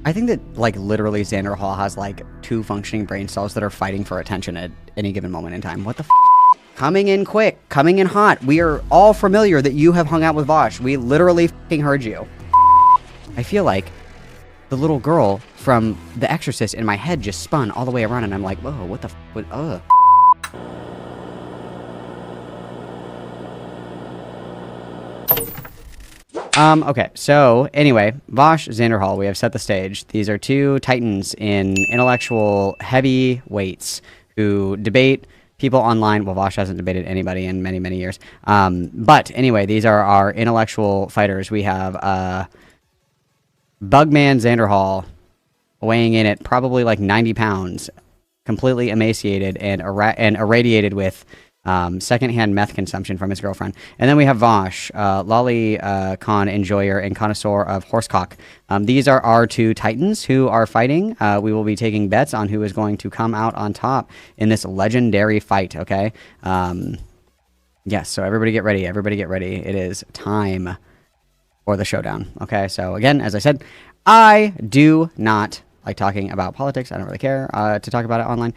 I think that, like, literally XANDERHAL has, like, 2 functioning brain cells that are fighting for attention at any given moment in time. What the f***? Coming in quick, coming in hot. We are all familiar that you have hung out with Vaush. We literally f***ing heard you. I feel like the little girl from The Exorcist in my head just spun all the way around, and I'm like, whoa, what the f***? Ugh. Okay, so anyway, Vaush, XANDERHAL, we have set the stage. These are 2 titans in intellectual heavyweights who debate people online. Well, Vaush hasn't debated anybody in many, many years. But anyway, these are our intellectual fighters. We have Bugman XANDERHAL weighing in at probably like 90 pounds, completely emaciated and irradiated with secondhand meth consumption from his girlfriend. And then we have Vaush, lolicon enjoyer and connoisseur of horsecock. These are our 2 titans who are fighting. We will be taking bets on who is going to come out on top in this legendary fight, okay? Yes, so everybody get ready. Everybody get ready. It is time for the showdown, okay? So again, as I said, I do not like talking about politics. I don't really care to talk about it online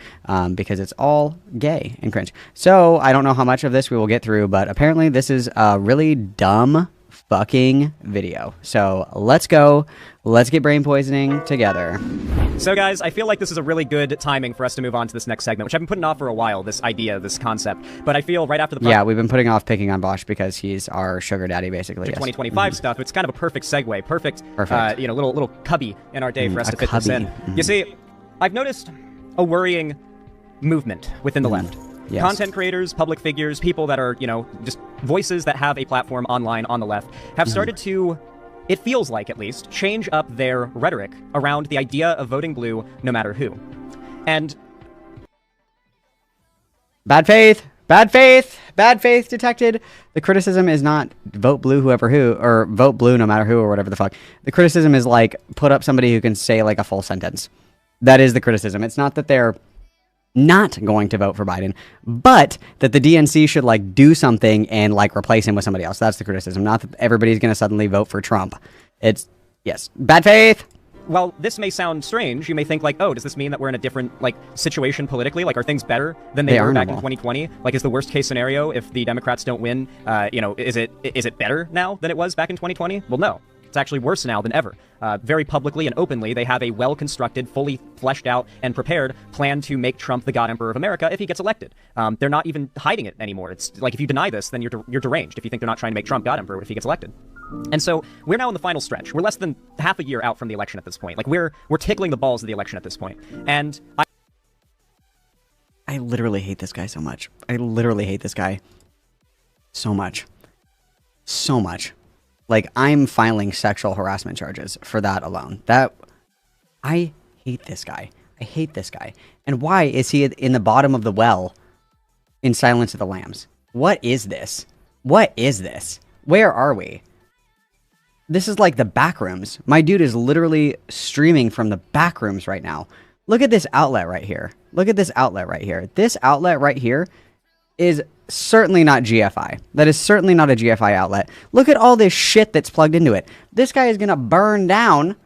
because it's all gay and cringe. So I don't know how much of this we will get through, but apparently this is a really dumb fucking video. So let's go. Let's get brain poisoning together. So guys, I feel like this is a really good timing for us to move on to this next segment, which I've been putting off for a while, this idea, this concept. But I feel right after the Yeah, we've been putting off picking on Vaush because he's our sugar daddy, basically. Yes. 2025 stuff. It's kind of a perfect segue, perfect. You know, little cubby in our day for us to fit this in. You see, I've noticed a worrying movement within the left. Yes. Content creators, public figures, people that are, you know, just voices that have a platform online on the left have started to, it feels like at least, change up their rhetoric around the idea of voting blue no matter who. And bad faith, bad faith, bad faith detected. The criticism is not vote blue whoever who, or vote blue no matter who, or whatever the fuck. The criticism is like, put up somebody who can say like a full sentence. That is the criticism. It's not that they're not going to vote for Biden, but that the DNC should like do something and like replace him with somebody else. That's the criticism. Not that everybody's going to suddenly vote for Trump. It's, yes, bad faith. While this may sound strange, you may think like, oh, does this mean that we're in a different like situation politically? Like, are things better than they were back in 2020? Like, is the worst case scenario if the Democrats don't win? You know, is it better now than it was back in 2020? Well, no. It's actually worse now than ever. Very publicly and openly, they have a well-constructed, fully fleshed out and prepared plan to make Trump the God Emperor of America if he gets elected. They're not even hiding it anymore. It's like, if you deny this, then you're deranged. If you think they're not trying to make Trump God Emperor if he gets elected. And so we're now in the final stretch. We're less than half a year out from the election at this point. Like, we're tickling the balls of the election at this point. And I literally hate this guy so much. I literally hate this guy so much. So much. Like, I'm filing sexual harassment charges for that alone. I hate this guy. I hate this guy. And why is he in the bottom of the well in Silence of the Lambs? What is this? What is this? Where are we? This is like the back rooms. My dude is literally streaming from the back rooms right now. Look at this outlet right here. Look at this outlet right here. This outlet right here is certainly not GFI. That is certainly not a GFI outlet. Look at all this shit that's plugged into it. This guy is going to burn down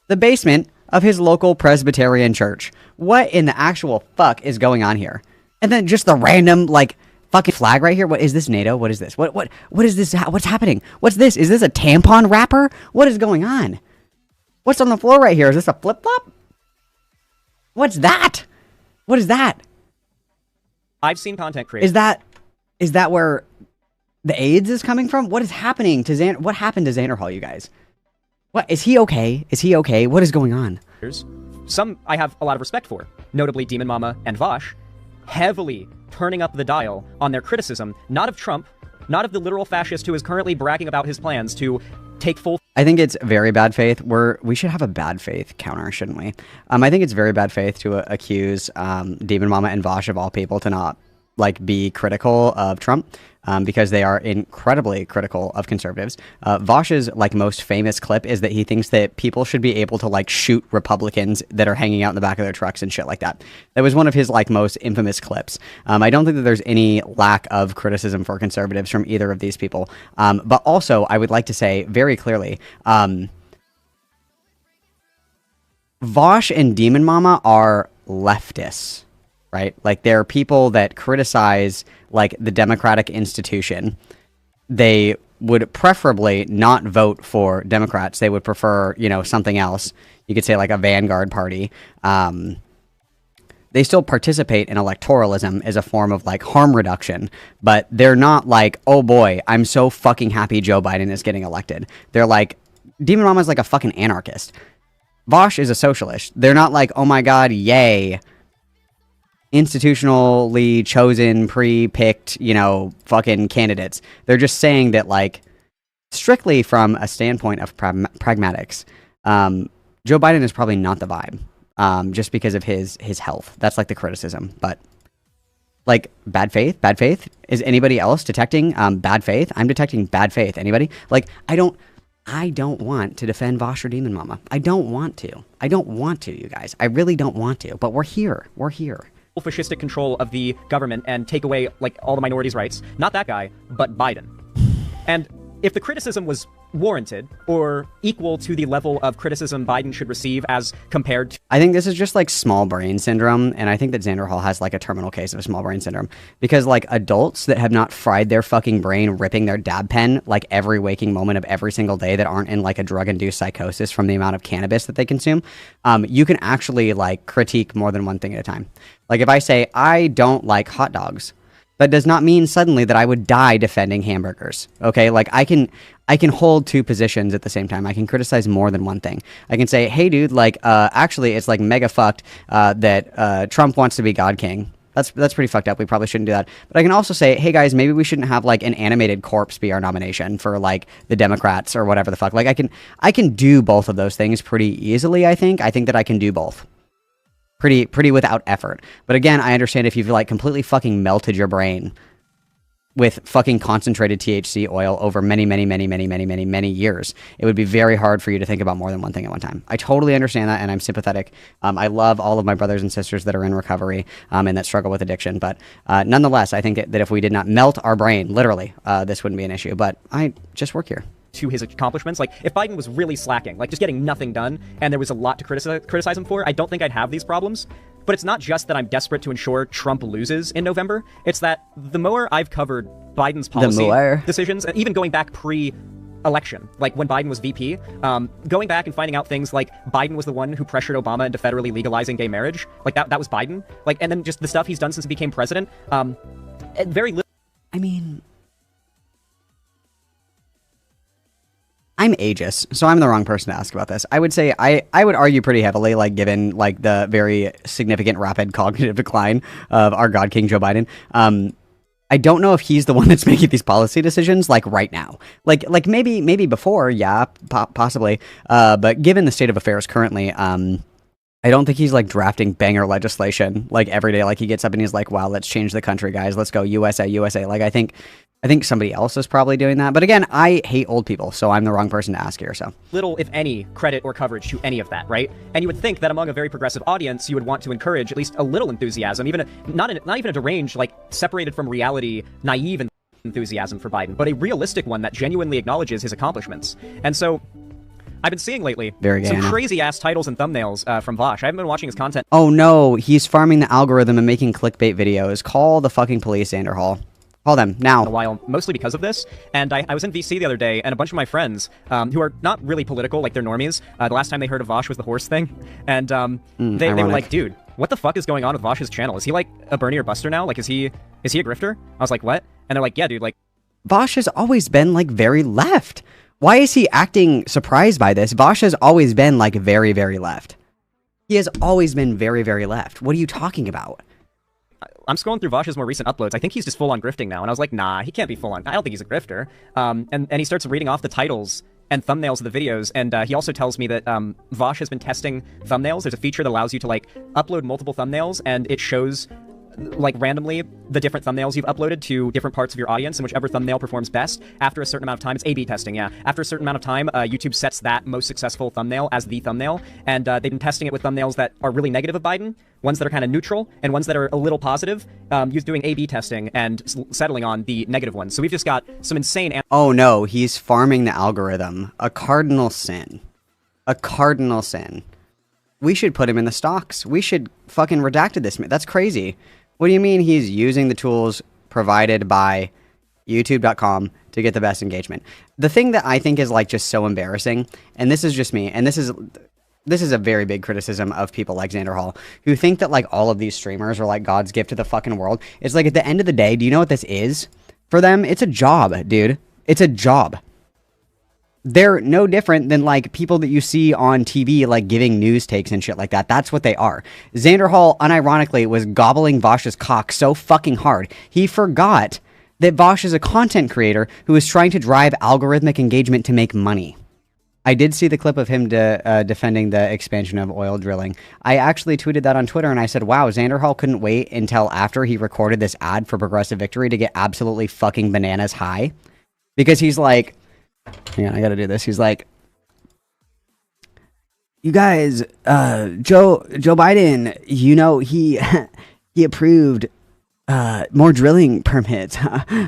the basement of his local Presbyterian church. What in the actual fuck is going on here? And then just the random, like, fucking flag right here. What is this, NATO? What is this? What is this? What's happening? What's this? Is this a tampon wrapper? What is going on? What's on the floor right here? Is this a flip-flop? What's that? What is that? I've seen content creators. Is that where the AIDS is coming from? What is happening to what happened to XANDERHAL, you guys? What, is he okay? Is he okay? What is going on? Some I have a lot of respect for, notably Demon Mama and Vaush, heavily turning up the dial on their criticism, not of Trump, not of the literal fascist who is currently bragging about his plans to take full... I think it's very bad faith. We should have a bad faith counter, shouldn't we? I think it's very bad faith to accuse Demon Mama and Vaush of all people to not like be critical of Trump because they are incredibly critical of conservatives. Vaush's like most famous clip is that he thinks that people should be able to like shoot Republicans that are hanging out in the back of their trucks and shit like that. That was one of his like most infamous clips. I don't think that there's any lack of criticism for conservatives from either of these people. But also I would like to say very clearly, Vaush and Demon Mama are leftists, right? Like, they're people that criticize, like, the democratic institution. They would preferably not vote for Democrats. They would prefer, you know, something else. You could say, like, a vanguard party. They still participate in electoralism as a form of, like, harm reduction, but they're not like, oh boy, I'm so fucking happy Joe Biden is getting elected. They're like, Demon Mama's like a fucking anarchist. Vaush is a socialist. They're not like, oh my god, yay, institutionally chosen, pre-picked, you know, fucking candidates. They're just saying that, like, strictly from a standpoint of pragmatics, Joe Biden is probably not the vibe. Just because of his health. That's like the criticism. But like bad faith? Is anybody else detecting bad faith? I'm detecting bad faith. Anybody? Like I don't want to defend Vaush or Demon Mama. I don't want to, you guys. I really don't want to. But we're here. Fascistic control of the government and take away like all the minorities' rights. Not that guy, but Biden. And if the criticism was warranted or equal to the level of criticism Biden should receive as compared to... I think this is just like small brain syndrome, and I think that XANDERHAL has like a terminal case of small brain syndrome, because like adults that have not fried their fucking brain ripping their dab pen like every waking moment of every single day, that aren't in like a drug-induced psychosis from the amount of cannabis that they consume, you can actually like critique more than one thing at a time. Like if I say I don't like hot dogs, that does not mean suddenly that I would die defending hamburgers. Okay, like I can hold two positions at the same time. I can criticize more than one thing. I can say, hey dude, like actually it's like mega fucked that Trump wants to be God King. That's pretty fucked up. We probably shouldn't do that. But I can also say, hey guys, maybe we shouldn't have like an animated corpse be our nomination for like the Democrats or whatever the fuck. Like I can do both of those things pretty easily. I think that I can do both. Pretty without effort. But again, I understand if you've like completely fucking melted your brain with fucking concentrated THC oil over many years, it would be very hard for you to think about more than one thing at one time. I totally understand that, and I'm sympathetic. I love all of my brothers and sisters that are in recovery and that struggle with addiction. But nonetheless, I think that if we did not melt our brain, literally, this wouldn't be an issue. But I just work here. To his accomplishments. Like, if Biden was really slacking, like just getting nothing done, and there was a lot to criticize him for, I don't think I'd have these problems. But it's not just that I'm desperate to ensure Trump loses in November. It's that the more I've covered Biden's policy decisions, and even going back pre-election, like when Biden was VP, going back and finding out things like Biden was the one who pressured Obama into federally legalizing gay marriage. Like that was Biden. Like, and then just the stuff he's done since he became president. Very little. I mean, I'm ageist, so I'm the wrong person to ask about this. I would say I would argue pretty heavily, like given like the very significant rapid cognitive decline of our God King Joe Biden. I don't know if he's the one that's making these policy decisions like right now. Like maybe before, yeah, possibly. But given the state of affairs currently, I don't think he's like drafting banger legislation like every day. Like he gets up and he's like, wow, let's change the country, guys. Let's go USA. Like I think somebody else is probably doing that. But again, I hate old people, so I'm the wrong person to ask here. So little, if any, credit or coverage to any of that, right? And you would think that among a very progressive audience, you would want to encourage at least a little enthusiasm, even not even a deranged, like separated from reality, naive enthusiasm for Biden, but a realistic one that genuinely acknowledges his accomplishments. And so I've been seeing lately some crazy-ass titles and thumbnails from Vaush. I haven't been watching his content. Oh no, he's farming the algorithm and making clickbait videos. Call the fucking police, XANDERHAL. Call them now. A while, mostly because of this. And I was in VC the other day, and a bunch of my friends, who are not really political, like they're normies, the last time they heard of Vaush was the horse thing. And they were like, dude, what the fuck is going on with Vaush's channel? Is he like a Bernie or Buster now? Like, is he a grifter? I was like, what? And they're like, yeah, dude, like... Vaush has always been, like, very left. Why is he acting surprised by this? Vaush has always been, like, very, very left. He has always been very, very left. What are you talking about? I'm scrolling through Vaush's more recent uploads. I think he's just full-on grifting now. And I was like, nah, he can't be full-on. I don't think he's a grifter. And he starts reading off the titles and thumbnails of the videos. And he also tells me that Vaush has been testing thumbnails. There's a feature that allows you to, like, upload multiple thumbnails, and it shows, like, randomly the different thumbnails you've uploaded to different parts of your audience, and whichever thumbnail performs best after a certain amount of time. It's A/B testing, yeah. After a certain amount of time, YouTube sets that most successful thumbnail as the thumbnail, and they've been testing it with thumbnails that are really negative of Biden, ones that are kind of neutral, and ones that are a little positive, doing A/B testing and settling on the negative ones. So we've just got some insane... Oh no, he's farming the algorithm. A cardinal sin. A cardinal sin. We should put him in the stocks. We should fucking redacted this. That's crazy. What do you mean he's using the tools provided by youtube.com to get the best engagement? The thing that I think is like just so embarrassing, and this is just me, and this is a very big criticism of people like XANDERHAL who think that like all of these streamers are like God's gift to the fucking world. It's like at the end of the day, do you know what this is? For them, it's a job, dude. It's a job. They're no different than like people that you see on TV like giving news takes and shit like that. That's what they are. XANDERHAL unironically was gobbling Vaush's cock so fucking hard he forgot that Vaush is a content creator who is trying to drive algorithmic engagement to make money. I did see the clip of him defending the expansion of oil drilling. I actually tweeted that on Twitter and I said, wow, XANDERHAL couldn't wait until after he recorded this ad for Progressive Victory to get absolutely fucking bananas high. Because he's like, hang on, I gotta do this. He's like, you guys, Joe Biden, you know, he approved more drilling permits.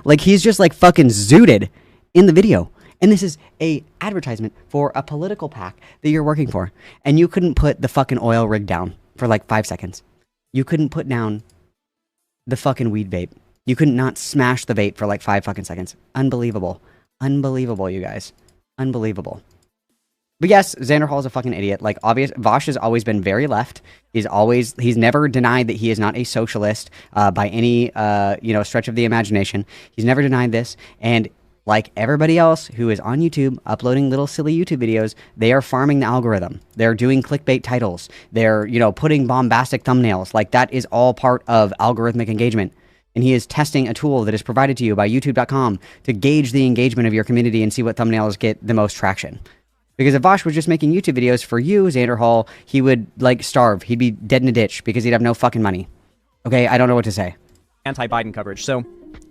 Like, he's just like fucking zooted in the video. And this is a advertisement for a political PAC that you're working for. And you couldn't put the fucking oil rig down for like 5 seconds. You couldn't put down the fucking weed vape. You couldn't not smash the vape for like 5 fucking seconds. Unbelievable. Unbelievable, you guys. Unbelievable. But yes, XANDERHAL is a fucking idiot. Like, Vaush has always been very left. He's never denied that he is not a socialist by any, stretch of the imagination. He's never denied this. And like everybody else who is on YouTube uploading little silly YouTube videos, they are farming the algorithm. They're doing clickbait titles. They're, putting bombastic thumbnails. Like, that is all part of algorithmic engagement. And he is testing a tool that is provided to you by youtube.com to gauge the engagement of your community and see what thumbnails get the most traction. Because if Vaush was just making YouTube videos for you, XANDERHAL, he would, like, starve. He'd be dead in a ditch because he'd have no fucking money. Okay, I don't know what to say. Anti-Biden coverage. So,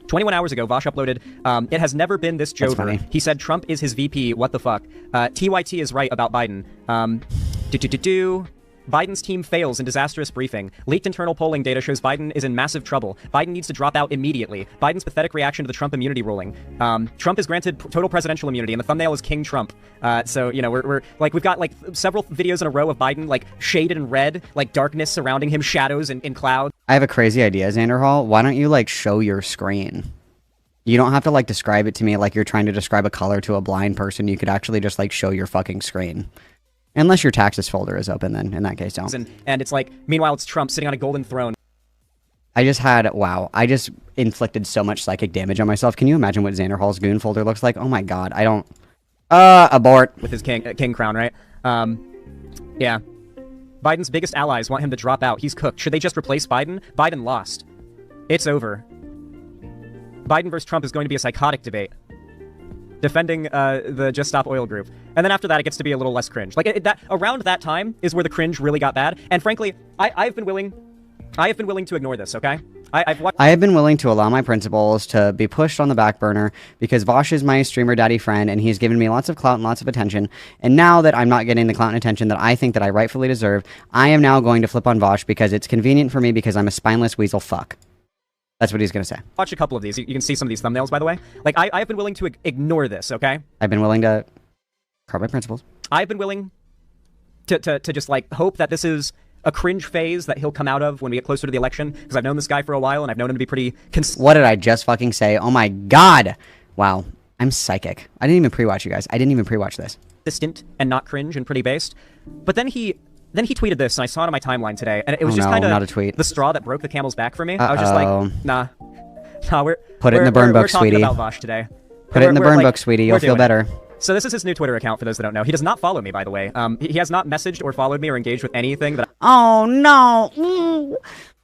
21 hours ago, Vaush uploaded, it has never been this joker. He said Trump is his VP. What the fuck? TYT is right about Biden. Biden's team fails in disastrous briefing. Leaked internal polling data shows Biden is in massive trouble. Biden needs to drop out immediately. Biden's pathetic reaction to the Trump immunity ruling. Trump is granted total presidential immunity, and the thumbnail is King Trump. So, we've got, like, several videos in a row of Biden, like, shaded in red, like, darkness surrounding him, shadows in clouds. I have a crazy idea, XANDERHAL. Why don't you, like, show your screen? You don't have to, like, describe it to me like you're trying to describe a color to a blind person. You could actually just, like, show your fucking screen. Unless your taxes folder is open, then in that case, don't. And it's like, meanwhile, it's Trump sitting on a golden throne. I just inflicted so much psychic damage on myself. Can you imagine what XANDERHAL's goon folder looks like? Oh my god, I don't... abort. With his king crown, right? Yeah. Biden's biggest allies want him to drop out. He's cooked. Should they just replace Biden? Biden lost. It's over. Biden versus Trump is going to be a psychotic debate. Defending the Just Stop Oil group. And then after that, it gets to be a little less cringe. Like, around that time is where the cringe really got bad. And frankly, I've been willing to ignore this, okay? I have been willing to allow my principles to be pushed on the back burner because Vaush is my streamer daddy friend and he's given me lots of clout and lots of attention. And now that I'm not getting the clout and attention that I think that I rightfully deserve, I am now going to flip on Vaush because it's convenient for me because I'm a spineless weasel fuck. That's what he's going to say. Watch a couple of these. You can see some of these thumbnails, by the way. Like, I've been willing to ignore this, okay? I've been willing to curb my principles. I've been willing to just, like, hope that this is a cringe phase that he'll come out of when we get closer to the election, because I've known this guy for a while, and I've known him to be pretty... What did I just fucking say? Oh my god! Wow. I'm psychic. I didn't even pre-watch you guys. I didn't even pre-watch this. Distant and not cringe and pretty based. But then he tweeted this, and I saw it on my timeline today, and it was just kind of not a tweet. The straw that broke the camel's back for me. I was just like, nah, Put it in the burn book, sweetie. We're talking about Vaush today. Put it in the burn book, sweetie. You'll feel better. So this is his new Twitter account, for those that don't know. He does not follow me, by the way. He has not messaged or followed me or engaged with anything that... Oh, no.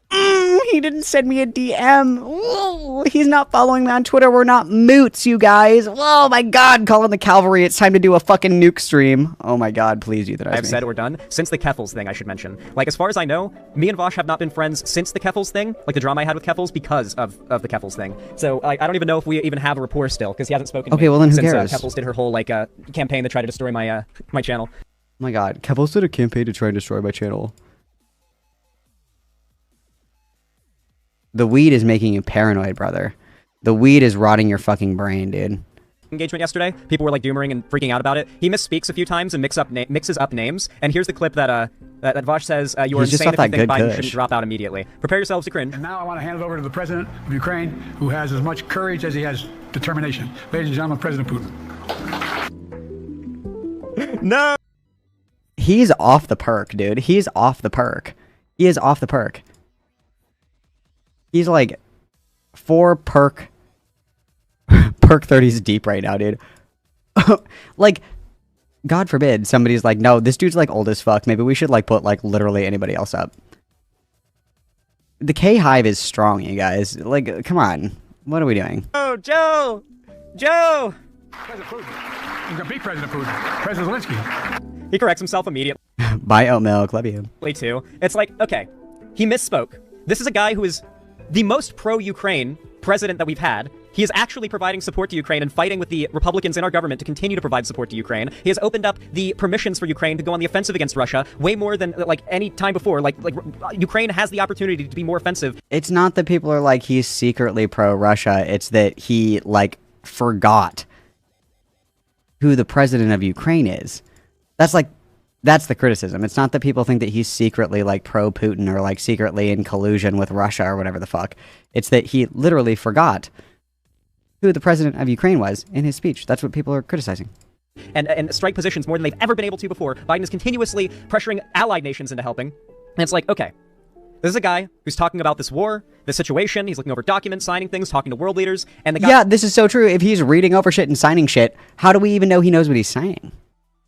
He didn't send me a DM. Ooh, he's not following me on Twitter. We're not moots, you guys. Oh my god, calling the cavalry. It's time to do a fucking nuke stream. Oh my god, please euthanize me. I've said or done since the Keffels thing, I should mention. Like, as far as I know, me and Vaush have not been friends since the Keffels thing, like the drama I had with Keffels, because of the Keffels thing. So, like, I don't even know if we even have a rapport still, because he hasn't spoken to me well, then who since cares? Keffels did her whole, like, campaign to try to destroy my, my channel. Oh my god, Keffels did a campaign to try and destroy my channel. The weed is making you paranoid, brother. The weed is rotting your fucking brain, dude. Engagement yesterday, people were like doomering and freaking out about it. He misspeaks a few times and mixes up names. And here's the clip that That Vaush says you are insane if you think Biden shouldn't drop out immediately. Prepare yourselves to cringe. And now I want to hand it over to the president of Ukraine, who has as much courage as he has determination. Ladies and gentlemen, President Putin. No! He's off the perk, dude. He's off the perk. He is off the perk. He's like 4 perk 30s deep right now, dude. Like, God forbid somebody's like, no, this dude's like old as fuck. Maybe we should like put like literally anybody else up. The K Hive is strong, you guys. Like, come on. What are we doing? Oh, Joe! Joe! President Putin. You're gonna beat President Putin. President Zelensky. He corrects himself immediately. Buy oat milk, love you. Too. It's like, okay, he misspoke. This is a guy who is the most pro-Ukraine president that we've had. He is actually providing support to Ukraine and fighting with the Republicans in our government to continue to provide support to Ukraine. He has opened up the permissions for Ukraine to go on the offensive against Russia way more than like any time before. Like Ukraine has the opportunity to be more offensive. It's not that people are like he's secretly pro-Russia. It's that he like forgot who the president of Ukraine is. That's the criticism. It's not that people think that he's secretly like pro-Putin or like secretly in collusion with Russia or whatever the fuck. It's that he literally forgot who the president of Ukraine was in his speech. That's what people are criticizing. And strike positions more than they've ever been able to before. Biden is continuously pressuring allied nations into helping. And it's like, okay, this is a guy who's talking about this war, this situation. He's looking over documents, signing things, talking to world leaders. And the guy— yeah, this is so true. If he's reading over shit and signing shit, how do we even know he knows what he's saying?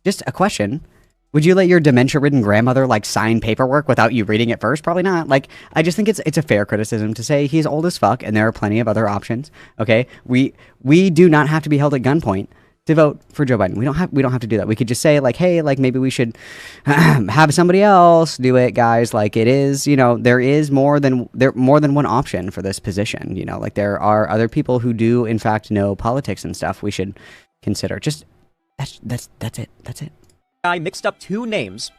Just a question. Would you let your dementia-ridden grandmother, like, sign paperwork without you reading it first? Probably not. Like, I just think it's a fair criticism to say he's old as fuck, and there are plenty of other options, okay? We do not have to be held at gunpoint to vote for Joe Biden. We don't have to do that. We could just say, like, hey, like, maybe we should have somebody else do it, guys. Like, it is, you know, there is more than one option for this position, you know? Like, there are other people who do, in fact, know politics and stuff we should consider. Just, that's it. That's it. Guy mixed up 2 names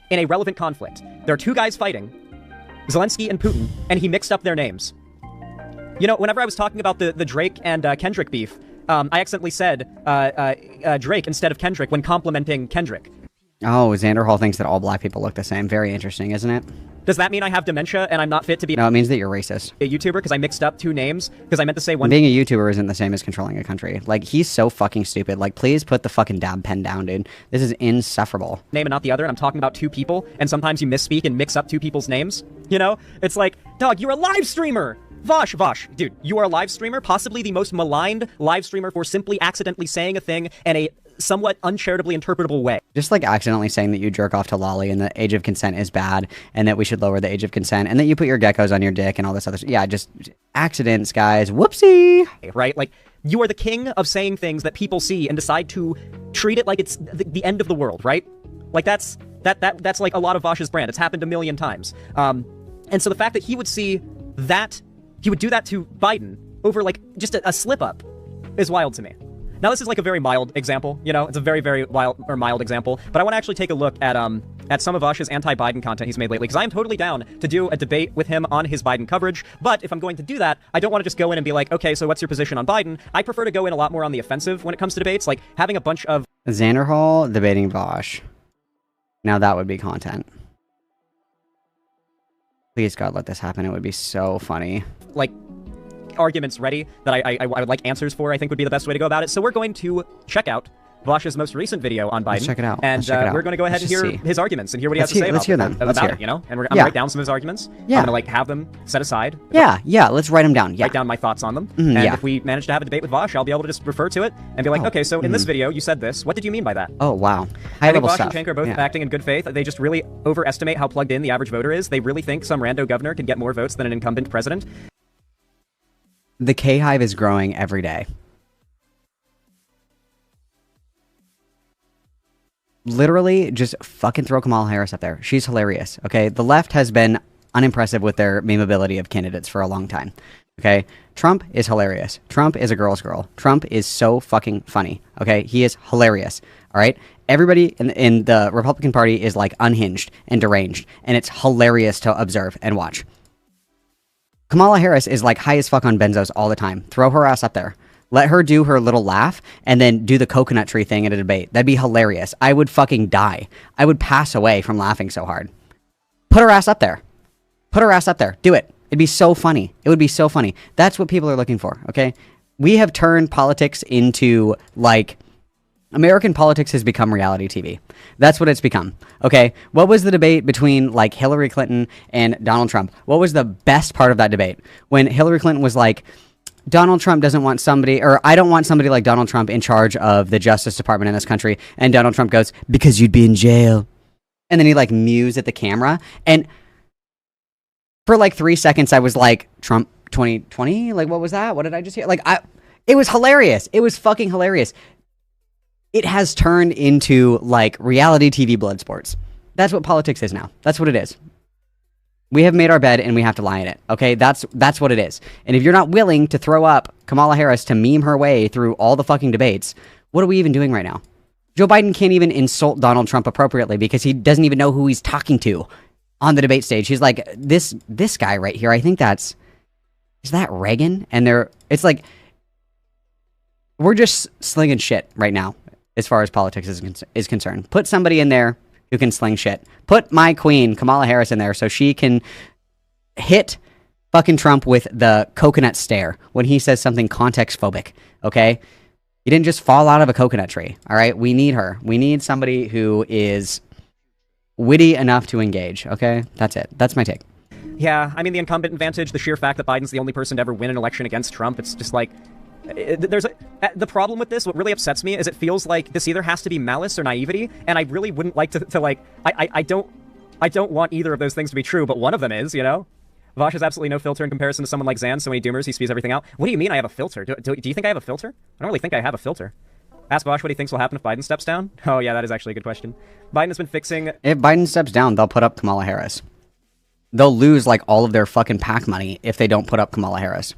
in a relevant conflict. There are 2 guys fighting, Zelensky and Putin, and he mixed up their names. You know, whenever I was talking about the Drake and Kendrick beef, I accidentally said Drake instead of Kendrick when complimenting Kendrick. Oh, XANDERHAL thinks that all black people look the same. Very interesting, isn't it? Does that mean I have dementia and I'm not fit to be— No, it means that you're racist. A YouTuber because I mixed up 2 names because I meant to say one— Being a YouTuber isn't the same as controlling a country. Like, he's so fucking stupid. Like, please put the fucking dab pen down, dude. This is insufferable. Name and not the other, and I'm talking about 2 people, and sometimes you misspeak and mix up 2 people's names. You know? It's like, dog, you're a live streamer! Vaush, dude, you are a live streamer, possibly the most maligned live streamer for simply accidentally saying a thing in a somewhat uncharitably interpretable way. Just like accidentally saying that you jerk off to lolly and the age of consent is bad and that we should lower the age of consent and that you put your geckos on your dick and all this other stuff. Yeah, just accidents, guys. Whoopsie. Right? Like, you are the king of saying things that people see and decide to treat it like it's the end of the world, right? Like, that's like a lot of Vaush's brand. It's happened a million times. And so the fact that he would see that, he would do that to Biden over, like, just a slip-up is wild to me. Now, this is like a very mild example, you know? It's a very, very mild example. But I want to actually take a look at some of Vaush's anti-Biden content he's made lately, because I am totally down to do a debate with him on his Biden coverage. But if I'm going to do that, I don't want to just go in and be like, okay, so what's your position on Biden? I prefer to go in a lot more on the offensive when it comes to debates, like having a bunch of— XANDERHAL debating Vaush. Now that would be content. Please, God, let this happen. It would be so funny. Like, arguments ready that I would like answers for, I think would be the best way to go about it. So we're going to check out Vaush's most recent video on Biden. Let's check it out. And we're going to go ahead and hear his arguments and hear what he has to say about it, you know? And I'm going to write down some of his arguments. Yeah. I'm going to, like, have them set aside. Yeah, let's write them down. Yeah. Write down my thoughts on them. And if we manage to have a debate with Vaush, I'll be able to just refer to it and be like, okay, so in this video, you said this. What did you mean by that? Oh, wow. I think Vaush and Cherne are both acting in good faith. They just really overestimate how plugged in the average voter is. They really think some rando governor can get more votes than an incumbent president. The K-Hive is growing every day. Literally, just fucking throw Kamala Harris up there. She's hilarious, okay? The left has been unimpressive with their memeability of candidates for a long time, okay? Trump is hilarious. Trump is a girl's girl. Trump is so fucking funny, okay? He is hilarious, all right? Everybody in the Republican Party is, like, unhinged and deranged, and it's hilarious to observe and watch. Kamala Harris is, like, high as fuck on benzos all the time. Throw her ass up there. Let her do her little laugh and then do the coconut tree thing at a debate. That'd be hilarious. I would fucking die. I would pass away from laughing so hard. Put her ass up there. Put her ass up there. Do it. It'd be so funny. It would be so funny. That's what people are looking for, okay? We have turned politics into, like, American politics has become reality TV. That's what it's become, okay? What was the debate between, like, Hillary Clinton and Donald Trump? What was the best part of that debate? When Hillary Clinton was like, Donald Trump doesn't want somebody, or I don't want somebody like Donald Trump in charge of the Justice Department in this country. And Donald Trump goes, because you'd be in jail. And then he, like, mews at the camera. And for like 3 seconds, I was like, Trump 2020? Like, what was that? What did I just hear? Like, it was hilarious. It was fucking hilarious. It has turned into, like, reality TV blood sports. That's what politics is now. That's what it is. We have made our bed and we have to lie in it. Okay? That's what it is. And if you're not willing to throw up Kamala Harris to meme her way through all the fucking debates, what are we even doing right now? Joe Biden can't even insult Donald Trump appropriately because he doesn't even know who he's talking to on the debate stage. He's like, this guy right here, I think is that Reagan? And it's like, we're just slinging shit right now as far as politics is concerned. Put somebody in there who can sling shit. Put my queen, Kamala Harris, in there so she can hit fucking Trump with the coconut stare when he says something context phobic, okay? You didn't just fall out of a coconut tree, all right? We need her. We need somebody who is witty enough to engage, okay? That's it. That's my take. Yeah, I mean, the incumbent advantage, the sheer fact that Biden's the only person to ever win an election against Trump, it's just like, the problem with this, what really upsets me, is it feels like this either has to be malice or naivety, and I really wouldn't like to like, I don't want either of those things to be true, but one of them is, you know? Vaush has absolutely no filter in comparison to someone like Xan, so many doomers, he spews everything out. What do you mean I have a filter? Do you think I have a filter? I don't really think I have a filter. Ask Vaush what he thinks will happen if Biden steps down. Oh yeah, that is actually a good question. Biden has been fixing... If Biden steps down, they'll put up Kamala Harris. They'll lose, like, all of their fucking PAC money if they don't put up Kamala Harris.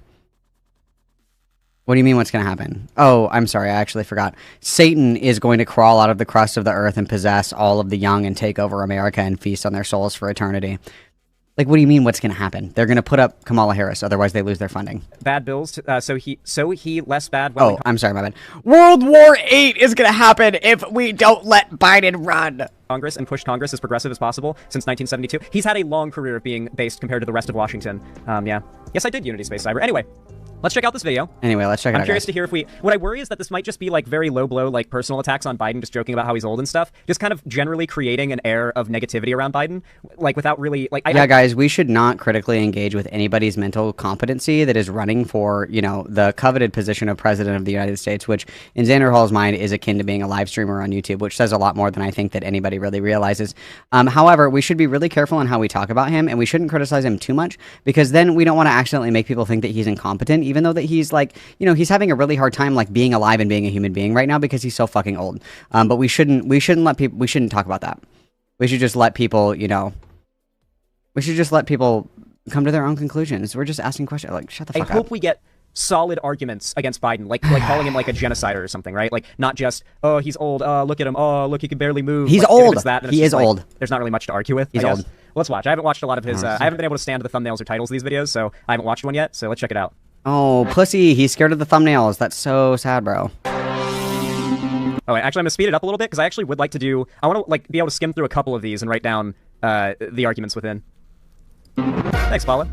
What do you mean what's going to happen? Oh, I'm sorry, I actually forgot. Satan is going to crawl out of the crust of the earth and possess all of the young and take over America and feast on their souls for eternity. Like, what do you mean what's going to happen? They're going to put up Kamala Harris, otherwise they lose their funding. Bad bills, so he less bad... Oh, I'm sorry, my bad. World War VIII is going to happen if we don't let Biden run. Congress and push Congress as progressive as possible since 1972. He's had a long career of being based compared to the rest of Washington. Yeah. Yes, I did Unity Space Cyber. Anyway. Let's check out this video. Anyway, let's check it out. I'm curious to hear if what I worry is that this might just be like very low blow, like personal attacks on Biden, just joking about how he's old and stuff. Just kind of generally creating an air of negativity around Biden, like without really, like... Yeah, guys, we should not critically engage with anybody's mental competency that is running for, you know, the coveted position of President of the United States, which in XANDERHAL's mind is akin to being a live streamer on YouTube, which says a lot more than I think that anybody really realizes. However, we should be really careful in how we talk about him, and we shouldn't criticize him too much, because then we don't want to accidentally make people think that he's incompetent, even though that he's like, you know, he's having a really hard time, like, being alive and being a human being right now because he's so fucking old. But we shouldn't talk about that. We should just let people, you know, come to their own conclusions. We're just asking questions. Like, shut the fuck up. I hope we get solid arguments against Biden, like calling him like a genocider or something, right? Like, not just, oh, he's old, oh, look at him, oh, look, he can barely move. He's like, old. He is old. There's not really much to argue with. He's old. Well, let's watch. I haven't watched a lot of his, I haven't been able to stand the thumbnails or titles of these videos, so I haven't watched one yet, so let's check it out. Oh, pussy, he's scared of the thumbnails. That's so sad, bro. Oh, actually, I'm gonna speed it up a little bit, because I actually would like to do, I want to, like, be able to skim through a couple of these and write down the arguments within. Thanks, Paula.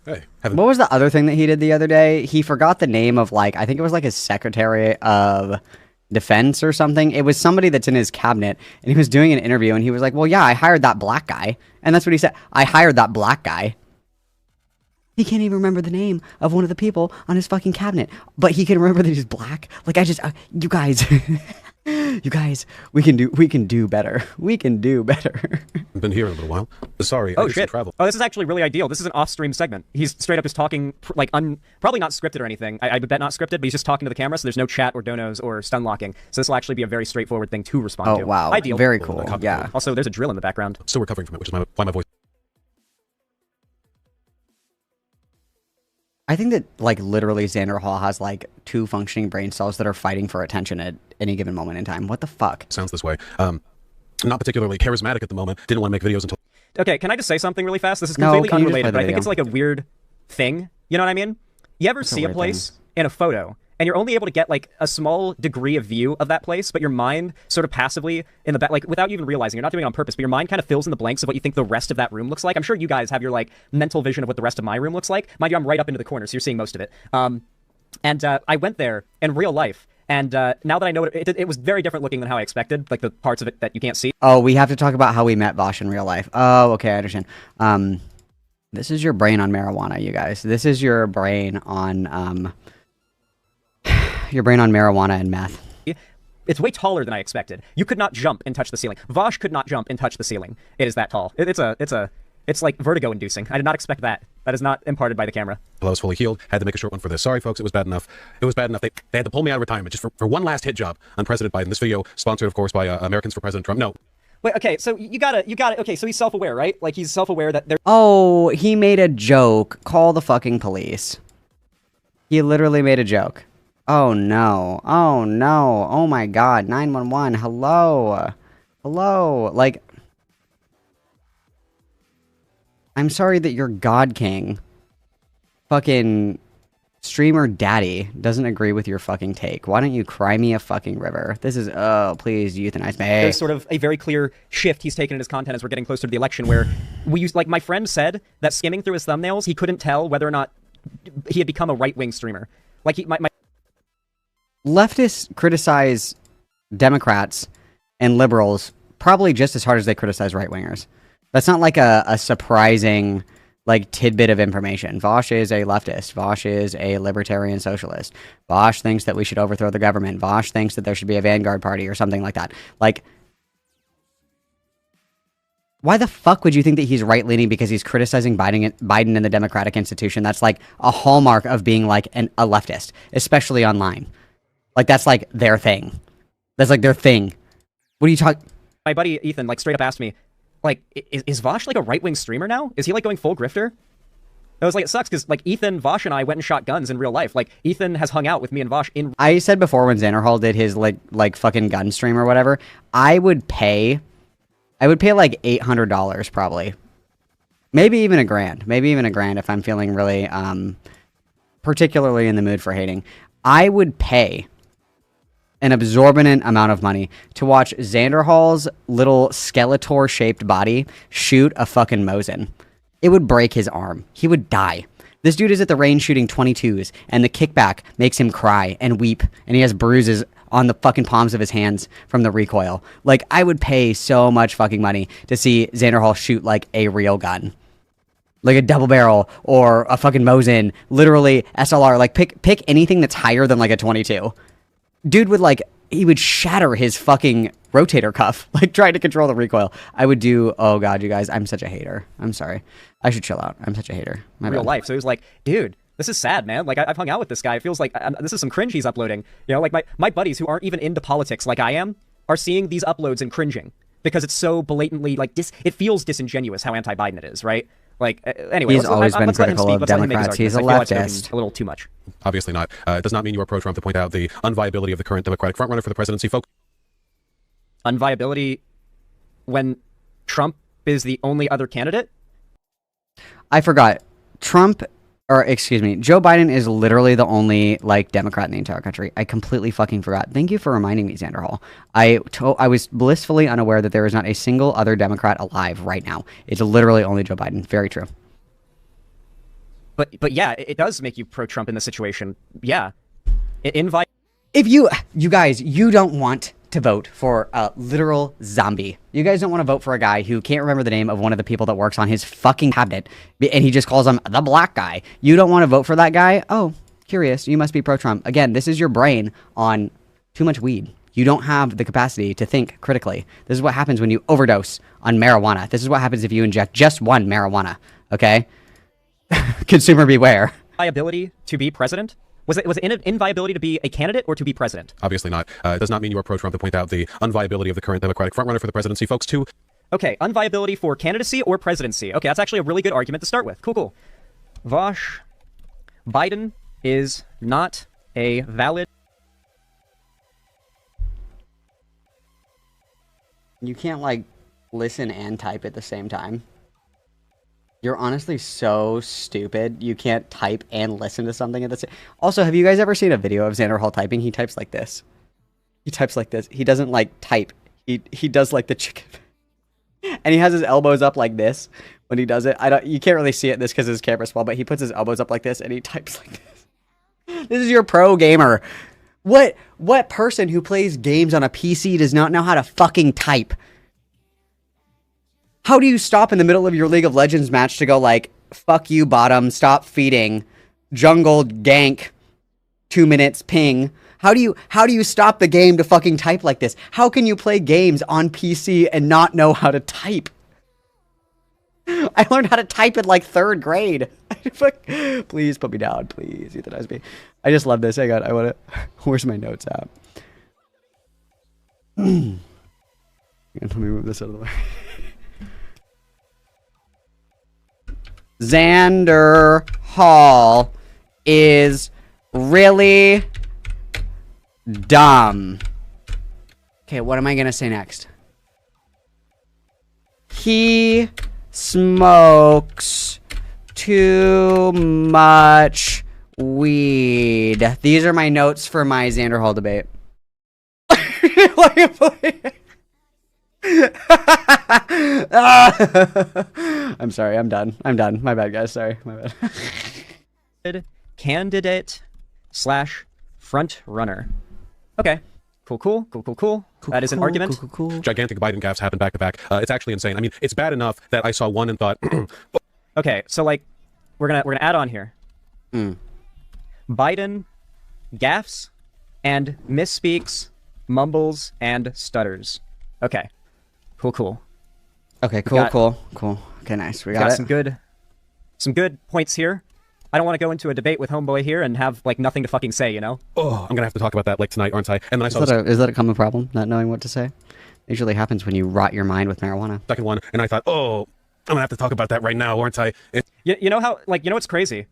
Hey, what was the other thing that he did the other day? He forgot the name of, like, I think it was like his Secretary of Defense or something. It was somebody that's in his cabinet, and he was doing an interview, and he was like, well, yeah, I hired that black guy. And that's what he said. I hired that black guy. He can't even remember the name of one of the people on his fucking cabinet, but he can remember that he's black. Like, I just, you guys, you guys, we can do better. We can do better. I've been here in a little while. Sorry, oh, I shit. travel. Oh, this is actually really ideal. This is an off-stream segment. He's straight up just talking, like, probably not scripted or anything. I bet not scripted, but he's just talking to the camera, so there's no chat or donos or stun locking. So this will actually be a very straightforward thing to respond to. Oh, wow. Ideal. Very cool. Yeah. Also, there's a drill in the background. Still recovering from it, which is why my voice... I think that, like, literally XANDERHAL has, like, 2 functioning brain cells that are fighting for attention at any given moment in time. What the fuck? Sounds this way. Not particularly charismatic at the moment. Didn't want to make videos until... Okay, can I just say something really fast? This is completely unrelated, but I think it's, like, a weird thing. You know what I mean? You ever see a place in a photo, and you're only able to get like a small degree of view of that place, but your mind sort of passively in the back, like without you even realizing, you're not doing it on purpose, but your mind kind of fills in the blanks of what you think the rest of that room looks like. I'm sure you guys have your like mental vision of what the rest of my room looks like. Mind you, I'm right up into the corner, so you're seeing most of it. And I went there in real life. And now that I know it was very different looking than how I expected, like the parts of it that you can't see. Oh, we have to talk about how we met Vaush in real life. Oh, okay, I understand. This is your brain on marijuana, you guys. This is your brain on marijuana and meth. It's way taller than I expected. You could not jump and touch the ceiling. Vaush could not jump and touch the ceiling. It is that tall. It's like vertigo inducing. I did not expect that. That is not imparted by the camera. I was fully healed. Had to make a short one for this. Sorry, folks. It was bad enough. It was bad enough. They had to pull me out of retirement just for one last hit job on President Biden. This video sponsored, of course, by Americans for President Trump. No. Wait, okay, so you gotta, okay, so he's self-aware, right? Like, he's self-aware that there. Oh, he made a joke. Call the fucking police. He literally made a joke. Oh, no. Oh, no. Oh, my God. 911. Hello. Hello. Like, I'm sorry that your God King fucking streamer daddy doesn't agree with your fucking take. Why don't you cry me a fucking river? This is, oh, please euthanize me. There's sort of a very clear shift he's taken in his content as we're getting closer to the election, where we use, like, my friend said that skimming through his thumbnails, he couldn't tell whether or not he had become a right-wing streamer. Like, my leftists criticize Democrats and liberals probably just as hard as they criticize right-wingers. That's not like a surprising like tidbit of information. Vaush is a leftist. Vaush is a libertarian socialist. Vaush thinks that we should overthrow the government. Vaush thinks that there should be a vanguard party or something like that. Like, why the fuck would you think that he's right-leaning because he's criticizing Biden and the democratic institution? That's like a hallmark of being like a leftist, especially online. Like, that's like their thing. That's like their thing. What are you talking? My buddy Ethan like straight up asked me, like, is Vaush like a right-wing streamer now? Is he like going full grifter? I was like, it sucks because like Ethan, Vaush, and I went and shot guns in real life. Like, Ethan has hung out with me and Vaush in. I said before when XANDERHAL did his like fucking gun stream or whatever, I would pay like $800 probably, maybe even $1,000, maybe even $1,000 if I'm feeling really particularly in the mood for hating. I would pay an absorbent amount of money to watch XANDERHAL's little Skeletor-shaped body shoot a fucking Mosin. It would break his arm. He would die. This dude is at the range shooting 22s, and the kickback makes him cry and weep, and he has bruises on the fucking palms of his hands from the recoil. Like, I would pay so much fucking money to see XANDERHAL shoot, like, a real gun. Like a double barrel or a fucking Mosin, literally SLR. Like, pick anything that's higher than, like, a 22. Dude would, like, he would shatter his fucking rotator cuff, like, trying to control the recoil. I would do, oh god, you guys, I'm such a hater. I'm sorry. I should chill out. I'm such a hater. My real bad. life. So he was like, dude, this is sad, man. Like, I've hung out with this guy. It feels like this is some cringe he's uploading. You know, like, my buddies who aren't even into politics like I am are seeing these uploads and cringing because it's so blatantly, like, it feels disingenuous how anti-Biden it is, right? Like, anyway, he's always been critical of Democrats. He's a leftist. A little too much. Obviously not. It does not mean you are pro-Trump to point out the unviability of the current Democratic frontrunner for the presidency, folks. Unviability when Trump is the only other candidate? I forgot. Joe Biden is literally the only, like, Democrat in the entire country. I completely fucking forgot. Thank you for reminding me, XANDERHAL. I was blissfully unaware that there is not a single other Democrat alive right now. It's literally only Joe Biden. Very true. But yeah, it does make you pro-Trump in this situation. Yeah. If you guys, you don't want to vote for a literal zombie. You guys don't want to vote for a guy who can't remember the name of one of the people that works on his fucking cabinet, and he just calls him the black guy. You don't want to vote for that guy? Oh, curious. You must be pro-Trump. Again, this is your brain on too much weed. You don't have the capacity to think critically. This is what happens when you overdose on marijuana. This is what happens if you inject just one marijuana, okay? Consumer beware. Viability to be president? Was it inviability to be a candidate or to be president? Obviously not. It does not mean you are pro-Trump to point out the unviability of the current Democratic frontrunner for the presidency, folks, too. Okay, unviability for candidacy or presidency. Okay, that's actually a really good argument to start with. Cool. Vaush, Biden is not a valid... You can't, like, listen and type at the same time. You're honestly so stupid. You can't type and listen to something at the same. Also, have you guys ever seen a video of XANDERHAL typing? He types like this. He types like this. He doesn't like type. He does like the chicken. And he has his elbows up like this when he does it. You can't really see it this because his camera's small, but he puts his elbows up like this and he types like this. This is your pro gamer. What person who plays games on a PC does not know how to fucking type? How do you stop in the middle of your League of Legends match to go like, fuck you, bottom, stop feeding, jungle gank, 2 minutes, ping? How do you stop the game to fucking type like this? How can you play games on PC and not know how to type? I learned how to type in like 3rd grade. Please put me down, please euthanize me. I just love this. Hang on, I want to. Where's my notes at? Let me move this out of the way. XANDERHAL is really dumb. Okay, what am I gonna say next? He smokes too much weed. These are my notes for my XANDERHAL debate. I'm sorry, I'm done. My bad, guys. Sorry, my bad. Candidate / front runner. Okay. Cool. That is an argument. Cool. Gigantic Biden gaffes happen back to back. It's actually insane. I mean, it's bad enough that I saw one and thought. Okay, so like, we're gonna add on here. Biden gaffes and misspeaks, mumbles, and stutters. Okay. Cool. Okay, cool. Okay, nice. We got it. Some good points here. I don't want to go into a debate with homeboy here and have like nothing to fucking say, you know? Oh, I'm gonna have to talk about that like tonight, aren't I? And then I saw is that a common problem, not knowing what to say? It usually happens when you rot your mind with marijuana. second one, and I thought, oh, I'm gonna have to talk about that right now, aren't I? You know how, like, you know what's crazy?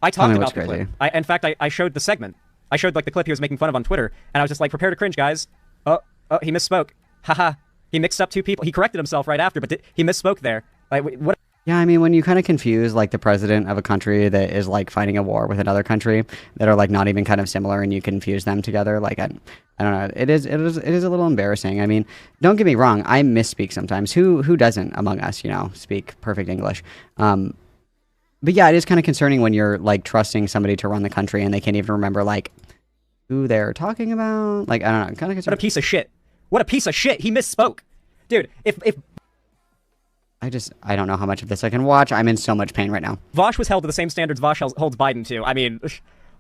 I talked about the clip. In fact, I showed the segment. I showed like the clip he was making fun of on Twitter, and I was just like, prepare to cringe, guys. Oh, he misspoke. Haha. He mixed up two people. He corrected himself right after, but he misspoke there. Like, what? Yeah, I mean, when you kind of confuse like the president of a country that is like fighting a war with another country that are like not even kind of similar, and you confuse them together, like I don't know, it is a little embarrassing. I mean, don't get me wrong, I misspeak sometimes. Who doesn't among us, you know, speak perfect English? But yeah, it is kind of concerning when you're like trusting somebody to run the country and they can't even remember like who they're talking about. Like, I don't know, kind of concerning. What a piece of shit! What a piece of shit! He misspoke, dude. If I don't know how much of this I can watch. I'm in so much pain right now. Vaush was held to the same standards Vaush holds Biden to. I mean,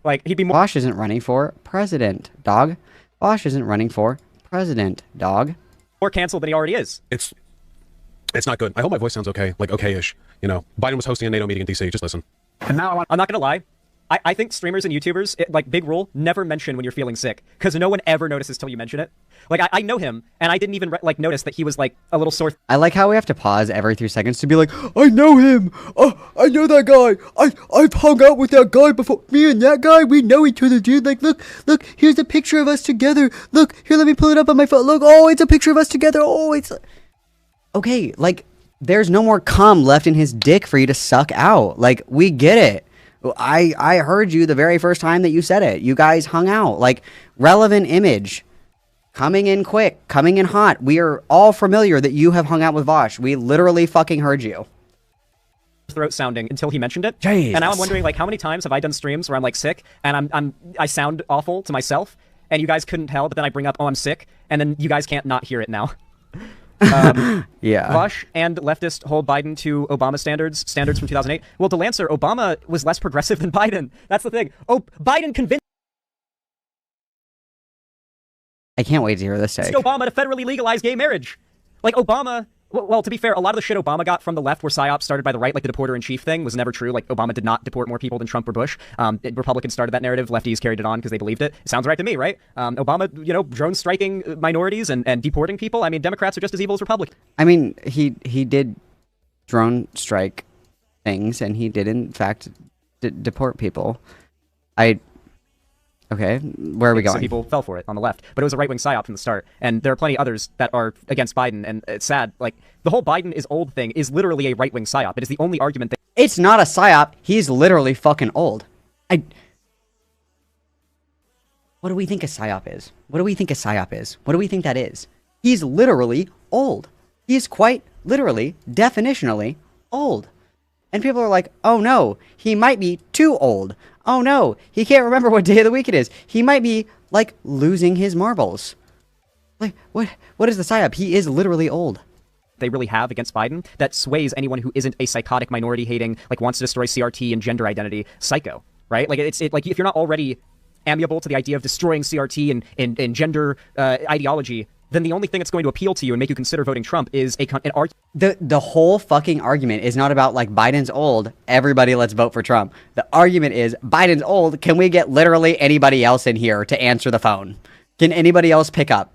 like, he'd be more... Vaush isn't running for president, dog. Vaush isn't running for president, dog. More canceled than he already is. It's not good. I hope my voice sounds okay, like okay-ish. You know, Biden was hosting a NATO meeting in D.C. Just listen. And now I'm not gonna lie. I think streamers and YouTubers, like, big rule, never mention when you're feeling sick, because no one ever notices till you mention it. Like, I know him, and I didn't even, like, notice that he was, like, a little sore. I like how we have to pause every 3 seconds to be like, I know him! Oh, I know that guy! I've hung out with that guy before. Me and that guy, we know each other, dude. Like, look, here's a picture of us together. Look, here, let me pull it up on my phone. Look, oh, it's a picture of us together. Oh, it's... Okay, like, there's no more cum left in his dick for you to suck out. Like, we get it. I heard you the very first time that you said it. You guys hung out. Like, relevant image. Coming in quick. Coming in hot. We are all familiar that you have hung out with Vaush. We literally fucking heard you. Throat sounding until he mentioned it. Jesus. And now I'm wondering, like, how many times have I done streams where I'm, like, sick, and I sound awful to myself, and you guys couldn't tell, but then I bring up, oh, I'm sick, and then you guys can't not hear it now. Yeah. Vaush and leftist hold Biden to Obama standards from 2008. Well, to Lancer, Obama was less progressive than Biden. That's the thing. Oh, Biden convinced I can't wait to hear this take. Obama to federally legalize gay marriage. Like, Obama... Well, to be fair, a lot of the shit Obama got from the left were psyops started by the right, like the deporter-in-chief thing was never true. Like, Obama did not deport more people than Trump or Bush. Republicans started that narrative. Lefties carried it on because they believed it. It sounds right to me, right? Obama, you know, drone-striking minorities and deporting people. I mean, Democrats are just as evil as Republicans. I mean, he did drone strike things, and he did, in fact, deport people. I Okay, where are we going? So people fell for it on the left, but it was a right-wing psyop from the start, and there are plenty others that are against Biden, and it's sad. Like, the whole Biden is old thing is literally a right-wing psyop. It is the only argument that... It's not a psyop. He's literally fucking old. What do we think a psyop is? What do we think a psyop is? What do we think that is? He's literally old. He's quite literally, definitionally old. And people are like, oh no, he might be too old. Oh no, he can't remember what day of the week it is. He might be, like, losing his marbles. Like, what is the psyop? He is literally old. They really have against Biden that sways anyone who isn't a psychotic, minority-hating, like, wants to destroy CRT and gender identity psycho, right? Like, like, if you're not already amiable to the idea of destroying CRT and gender ideology, then the only thing that's going to appeal to you and make you consider voting Trump is an argument. The whole fucking argument is not about, like, Biden's old, everybody let's vote for Trump. The argument is, Biden's old, can we get literally anybody else in here to answer the phone? Can anybody else pick up?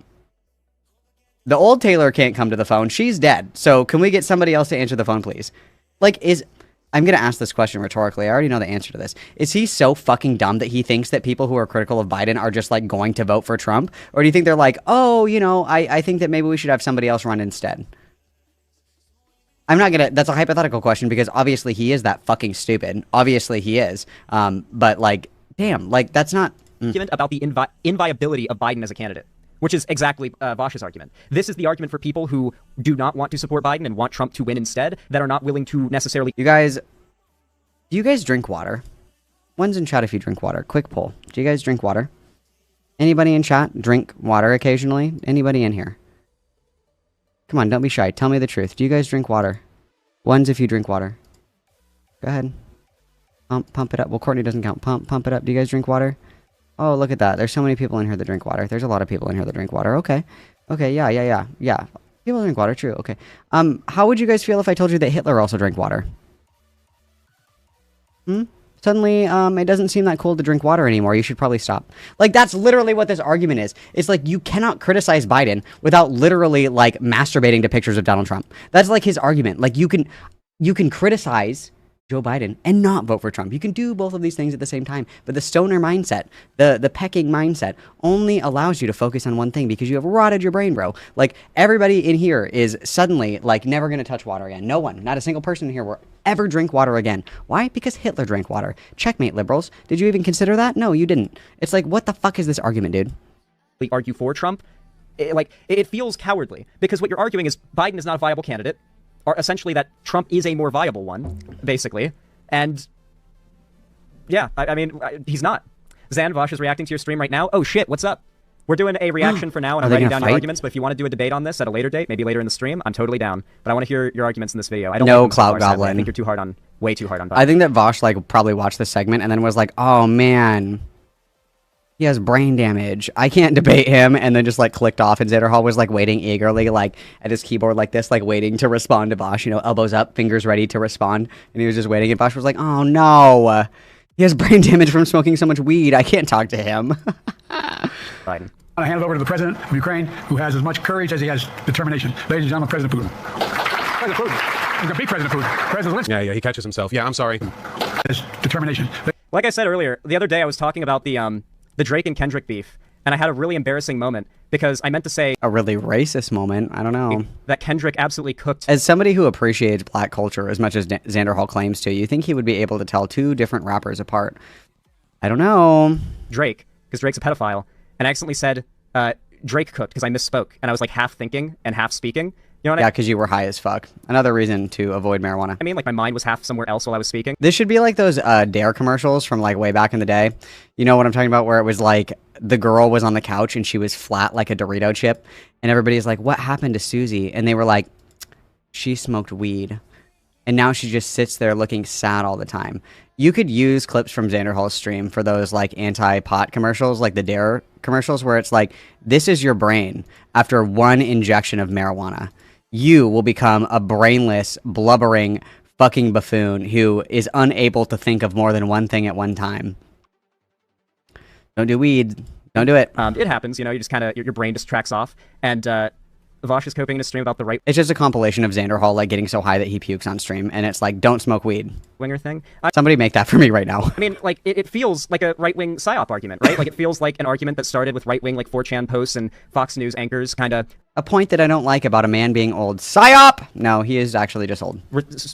The old Taylor can't come to the phone. She's dead. So can we get somebody else to answer the phone, please? Like, I'm going to ask this question rhetorically. I already know the answer to this. Is he so fucking dumb that he thinks that people who are critical of Biden are just, like, going to vote for Trump? Or do you think they're like, oh, you know, I think that maybe we should have somebody else run instead? I'm not going to... That's a hypothetical question because obviously he is that fucking stupid. Obviously he is. But, like, damn, like, that's not... About the inviability of Biden as a candidate, which is exactly Vaush's argument. This is the argument for people who do not want to support Biden and want Trump to win instead, that are not willing to necessarily... Do you guys drink water? One's in chat if you drink water. Quick poll. Do you guys drink water? Anybody in chat drink water occasionally? Anybody in here? Come on, don't be shy. Tell me the truth. Do you guys drink water? One's if you drink water. Go ahead. Pump it up. Well, Courtney doesn't count. Pump it up. Do you guys drink water? Oh, look at that. There's so many people in here that drink water. There's a lot of people in here that drink water. Okay. Okay, yeah. People drink water, true. Okay. How would you guys feel if I told you that Hitler also drank water? Suddenly, it doesn't seem that cool to drink water anymore. You should probably stop. Like, that's literally what this argument is. It's like, you cannot criticize Biden without literally, like, masturbating to pictures of Donald Trump. That's, like, his argument. Like, you can criticize Joe Biden and not vote for Trump. You can do both of these things at the same time. But the stoner mindset, the pecking mindset, only allows you to focus on one thing because you have rotted your brain, bro. Like, everybody in here is suddenly, like, never going to touch water again. No one, not a single person in here will ever drink water again. Why? Because Hitler drank water. Checkmate, liberals. Did you even consider that? No, you didn't. It's like, what the fuck is this argument, dude? Argue for Trump. It feels cowardly because what you're arguing is Biden is not a viable candidate, or essentially that Trump is a more viable one, basically. And yeah, I mean, he's not. Vaush is reacting to your stream right now. Oh shit, what's up? We're doing a reaction for now, and I'm writing down your arguments, but if you want to do a debate on this at a later date, maybe later in the stream, I'm totally down. But I want to hear your arguments in this video. I don't No, Clout Goblin. I think you're way too hard on Biden. I think that Vaush, like, probably watched this segment and then was like, oh man, he has brain damage. I can't debate him, and then just, like, clicked off, and XANDERHAL was, like, waiting eagerly, like, at his keyboard like this, like, waiting to respond to Vaush, you know, elbows up, fingers ready to respond, and he was just waiting, and Vaush was like, oh no, he has brain damage from smoking so much weed, I can't talk to him. Biden. I hand it over to the president of Ukraine, who has as much courage as he has determination. Ladies and gentlemen, President Putin. President Putin. He's going to be President Putin. President Zelensky. Yeah, he catches himself. Yeah, I'm sorry. His determination. Like I said earlier, the other day I was talking about the Drake and Kendrick beef, and I had a really embarrassing moment because I meant to say... A really racist moment? I don't know. That Kendrick absolutely cooked... As somebody who appreciates black culture as much as XANDERHAL claims to, you think he would be able to tell two different rappers apart? I don't know. Drake, because Drake's a pedophile, and I accidentally said... Drake cooked because I misspoke and I was like half thinking and half speaking. You know what I mean? Yeah, because you were high as fuck. Another reason to avoid marijuana. I mean, like my mind was half somewhere else while I was speaking. This should be like those Dare commercials from like way back in the day. You know what I'm talking about? Where it was like the girl was on the couch and she was flat like a Dorito chip. And everybody's like, what happened to Susie? And they were like, she smoked weed. And now she just sits there looking sad all the time. You could use clips from XANDERHAL's stream for those like anti-pot commercials, like the Dare commercials, where it's like, this is your brain after one injection of marijuana. You will become a brainless, blubbering fucking buffoon who is unable to think of more than one thing at one time. Don't do weed. Don't do it. It happens, you know, you just kind of, your brain just tracks off. And Vaush is coping in his stream about the It's just a compilation of XANDERHAL like getting so high that he pukes on stream, and it's like, don't smoke weed. Winger thing. Somebody make that for me right now. I mean, like, it feels like a right-wing psyop argument, right? Like, it feels like an argument that started with right-wing, like, 4chan posts and Fox News anchors kind of... A point that I don't like about a man being old. Psyop! No, he is actually just old.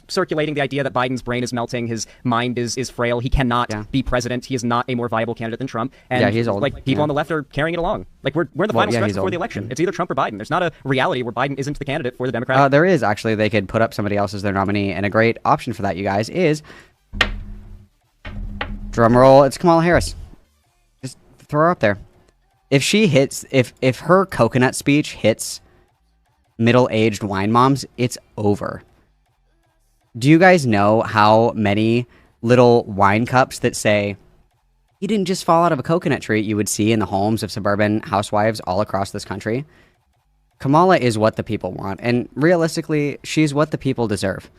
Circulating the idea that Biden's brain is melting, his mind is frail, he cannot be president, he is not a more viable candidate than Trump, and he's old. Like, people on the left are carrying it along. Like, we're in the final stretch before the election. It's either Trump or Biden. There's not a reality where Biden isn't the candidate for the Democratic... there is, actually. They could put up somebody else as their nominee, and a great option for that, you guys, is... Drumroll, it's Kamala Harris. Just throw her up there. If she hits, if her coconut speech hits middle-aged wine moms, it's over. Do you guys know how many little wine cups that say, "He didn't just fall out of a coconut tree," you would see in the homes of suburban housewives all across this country? Kamala is what the people want, and realistically, she's what the people deserve.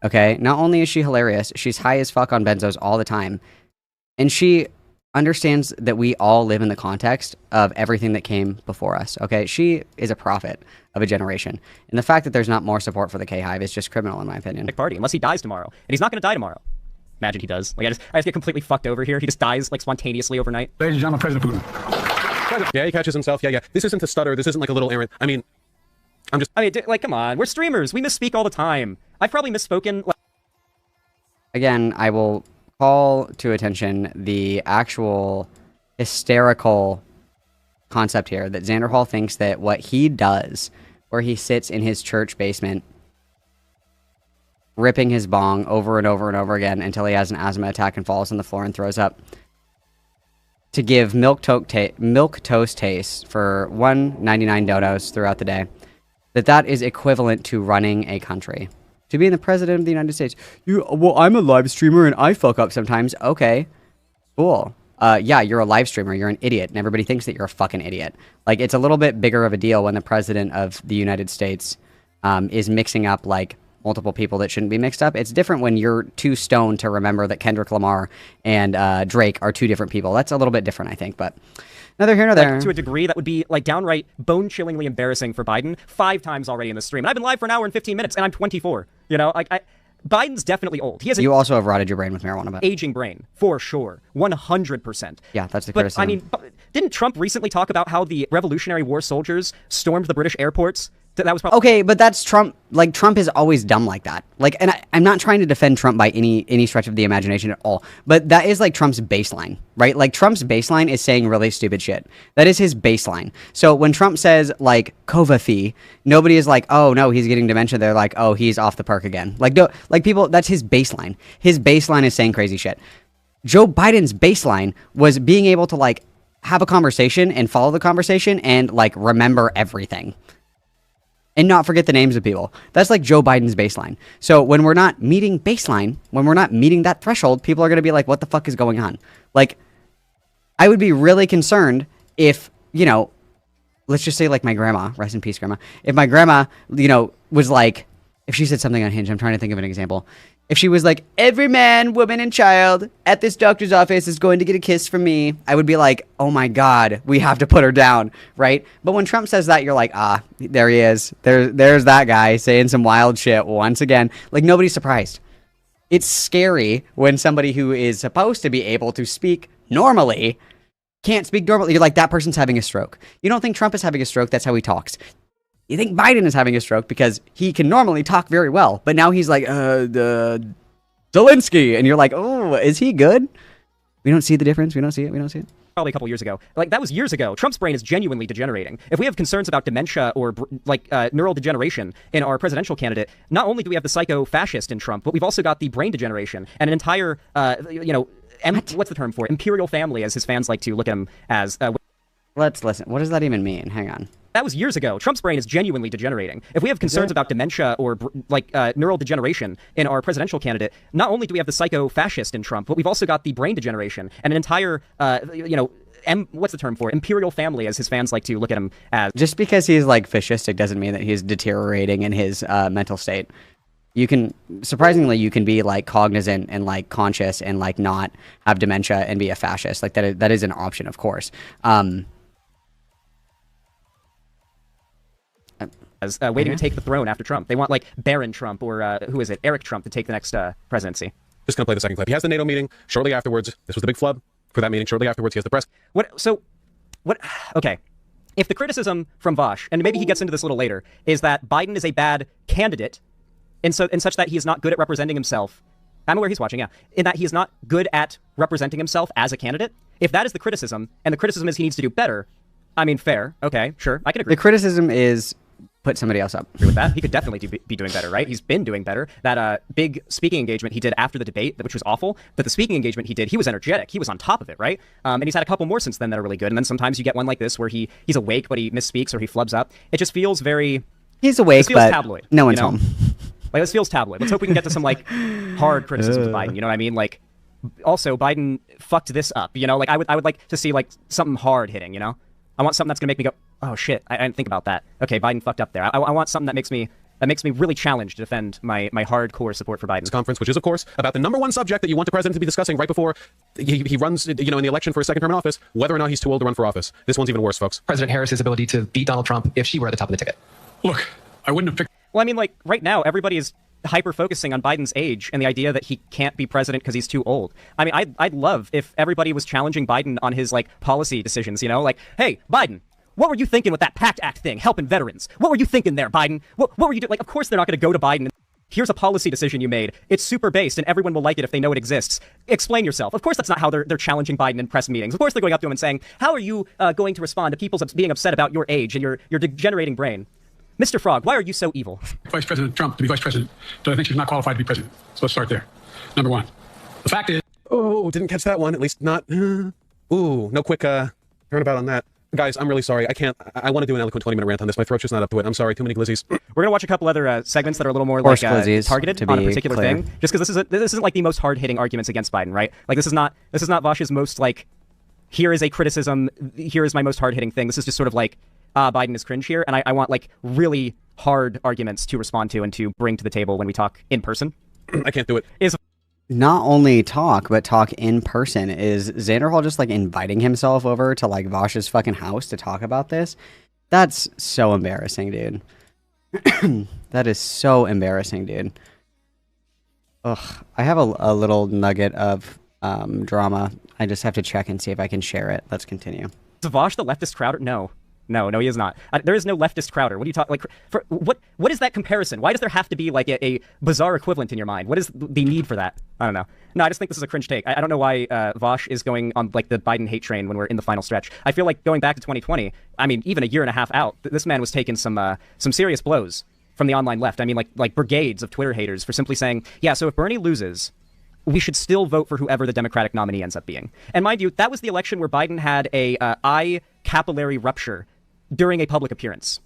Okay? Not only is she hilarious, she's high as fuck on benzos all the time, and she understands that we all live in the context of everything that came before us, okay? She is a prophet of a generation. And the fact that there's not more support for the K-Hive is just criminal, in my opinion. Party, unless he dies tomorrow. And he's not going to die tomorrow. Imagine he does. Like, I just get completely fucked over here. He just dies, like, spontaneously overnight. Ladies and gentlemen, President Putin. Yeah, he catches himself. Yeah. This isn't a stutter. This isn't like a little errand. I mean, like, come on. We're streamers. We misspeak all the time. I've probably misspoken. Again, I will call to attention the actual hysterical concept here that XANDERHAL thinks that what he does, where he sits in his church basement ripping his bong over and over and over again until he has an asthma attack and falls on the floor and throws up, to give milk toast taste for 1.99 donos throughout the day, that is equivalent to running a country. To being the president of the United States. Well, I'm a live streamer and I fuck up sometimes. Okay, cool. Yeah, you're a live streamer. You're an idiot, and everybody thinks that you're a fucking idiot. Like, it's a little bit bigger of a deal when the president of the United States is mixing up, like, multiple people that shouldn't be mixed up. It's different when you're too stoned to remember that Kendrick Lamar and Drake are two different people. That's a little bit different, I think, but... Neither here nor there. Like, to a degree that would be, like, downright bone-chillingly embarrassing for Biden 5 times already in the stream. And I've been live for an hour and 15 minutes, and I'm 24. You know, like, Biden's definitely old. He has You also have rotted your brain with marijuana, but... Aging brain, for sure. 100%. Yeah, that's the criticism. But, I mean, didn't Trump recently talk about how the Revolutionary War soldiers stormed the British airports? That was probably... Okay, but that's Trump. Like, Trump is always dumb like that. Like, and I'm not trying to defend Trump by any stretch of the imagination at all, but that is, like, Trump's baseline, right? Like, Trump's baseline is saying really stupid shit. That is his baseline. So when Trump says, like, COVID fee, nobody is like, oh, no, he's getting dementia. They're like, oh, he's off the perk again. Like, no, like, people, that's his baseline. His baseline is saying crazy shit. Joe Biden's baseline was being able to, like, have a conversation and follow the conversation and, like, remember everything. And not forget the names of people. That's like Joe Biden's baseline. So when we're not meeting baseline, when we're not meeting that threshold, people are going to be like, what the fuck is going on? Like, I would be really concerned if, you know, let's just say like my grandma, rest in peace, grandma. If my grandma, you know, was like, if she said something on Hinge, I'm trying to think of an example. If she was like, every man, woman, and child at this doctor's office is going to get a kiss from me, I would be like, oh my God, we have to put her down, right? But when Trump says that, you're like, ah, there he is. There's that guy saying some wild shit once again. Like, nobody's surprised. It's scary when somebody who is supposed to be able to speak normally can't speak normally. You're like, that person's having a stroke. You don't think Trump is having a stroke, that's how he talks. You think Biden is having a stroke because he can normally talk very well, but now he's like, Zelensky, and you're like, oh, is he good? We don't see the difference. We don't see it. Probably a couple years ago. Like, that was years ago. Trump's brain is genuinely degenerating. If we have concerns about dementia or, neural degeneration in our presidential candidate, not only do we have the psycho-fascist in Trump, but we've also got the brain degeneration and an entire, what's the term for it? Imperial family, as his fans like to look at him as. Let's listen. What does that even mean? Hang on. That was years ago. Trump's brain is genuinely degenerating. If we have concerns about dementia or, neural degeneration in our presidential candidate, not only do we have the psycho-fascist in Trump, but we've also got the brain degeneration and an entire, what's the term for it? Imperial family, as his fans like to look at him as. Just because he's, like, fascistic doesn't mean that he's deteriorating in his mental state. Surprisingly, you can be, like, cognizant and, like, conscious and, like, not have dementia and be a fascist. Like, that is an option, of course. as waiting to take the throne after Trump. They want like Baron Trump or who is it, Eric Trump to take the next presidency. Just gonna play the second clip. He has the NATO meeting shortly afterwards. This was the big flub for that meeting. Shortly afterwards, he has the press. Okay. If the criticism from Vaush, and maybe he gets into this a little later, is that Biden is a bad candidate, in such that he is not good at representing himself. I'm aware he's watching, yeah. In that he is not good at representing himself as a candidate. If that is the criticism, and the criticism is he needs to do better, I mean, fair. Okay, sure. I can agree. The criticism is put somebody else up. Agree with that. He could definitely be doing better, right? He's been doing better. That big speaking engagement he did after the debate, which was awful, but the speaking engagement he did, he was energetic. He was on top of it, right? And he's had a couple more since then that are really good. And then sometimes you get one like this where he's awake, but he misspeaks or he flubs up. It just feels very... He's awake, but tabloid, no one's home. Like, this feels tabloid. Let's hope we can get to some, like, hard criticisms of Biden. You know what I mean? Like, also, Biden fucked this up, you know? Like, I would like to see, like, something hard hitting, you know? I want something that's going to make me go, oh, shit, I didn't think about that. Okay, Biden fucked up there. I want something that makes me really challenged to defend my hardcore support for Biden. Conference, which is, of course, about the #1 subject that you want the president to be discussing right before he runs, you know, in the election for a second term in office, whether or not he's too old to run for office. This one's even worse, folks. President Harris's ability to beat Donald Trump if she were at the top of the ticket. Look, I wouldn't have picked... Well, I mean, like, right now, everybody is hyper-focusing on Biden's age and the idea that he can't be president because he's too old. I mean, I'd love if everybody was challenging Biden on his, like, policy decisions, you know? Like, hey, Biden, what were you thinking with that PACT Act thing, helping veterans? What were you thinking there, Biden? What were you doing? Like, of course they're not going to go to Biden and here's a policy decision you made. It's super based and everyone will like it if they know it exists. Explain yourself. Of course that's not how they're challenging Biden in press meetings. Of course they're going up to him and saying, how are you going to respond to people being upset about your age and your degenerating brain? Mr. Frog, why are you so evil? Vice President Trump to be vice president, so I think she's not qualified to be president. So let's start there. Number one. The fact is... Oh, didn't catch that one. At least not... Ooh, no quick turnabout on that. Guys, I'm really sorry. I want to do an eloquent 20-minute rant on this. My throat's just not up to it. I'm sorry. Too many glizzies. We're going to watch a couple other segments that are a little more like targeted on a particular thing. Just because this isn't like the most hard-hitting arguments against Biden, right? Like this is not Vaush's most like, here is a criticism, here is my most hard-hitting thing. This is just sort of like, Biden is cringe here. And I want like really hard arguments to respond to and to bring to the table when we talk in person. I can't do it. Not only talk, but talk in person. Is XANDERHAL just like inviting himself over to like Vaush's fucking house to talk about this? That's so embarrassing, dude. That is so embarrassing, dude. Ugh. I have a little nugget of drama. I just have to check and see if I can share it. Let's continue. Is Vaush the leftist Crowder? No, he is not. There is no leftist Crowder. What do you talk like? What is that comparison? Why does there have to be like a bizarre equivalent in your mind? What is the need for that? I don't know. No, I just think this is a cringe take. I don't know why Vaush is going on like the Biden hate train when we're in the final stretch. I feel like going back to 2020. I mean, even a year and a half out, this man was taking some serious blows from the online left. I mean, like brigades of Twitter haters for simply saying, yeah, so if Bernie loses, we should still vote for whoever the Democratic nominee ends up being. And mind you, that was the election where Biden had a eye capillary rupture during a public appearance.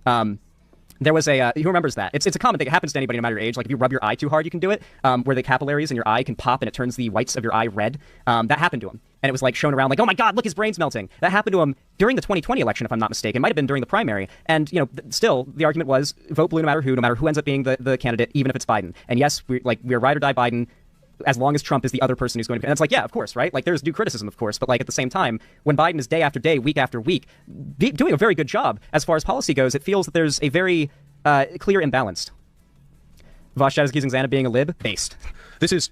There was who remembers that? It's a common thing. It happens to anybody no matter your age. Like if you rub your eye too hard, you can do it, where the capillaries in your eye can pop and it turns the whites of your eye red. That happened to him. And it was like shown around like, oh my God, look, his brain's melting. That happened to him during the 2020 election, if I'm not mistaken. It might have been during the primary. And, you know, still, the argument was vote blue no matter who ends up being the candidate, even if it's Biden. And yes, we're ride or die Biden, as long as Trump is the other person who's going to be. And it's like, yeah, of course, right? Like, there's due criticism, of course. But, like, at the same time, when Biden is day after day, week after week, doing a very good job as far as policy goes, it feels that there's a very clear imbalance. Vaush is accusing Xana of being a lib. Based. This is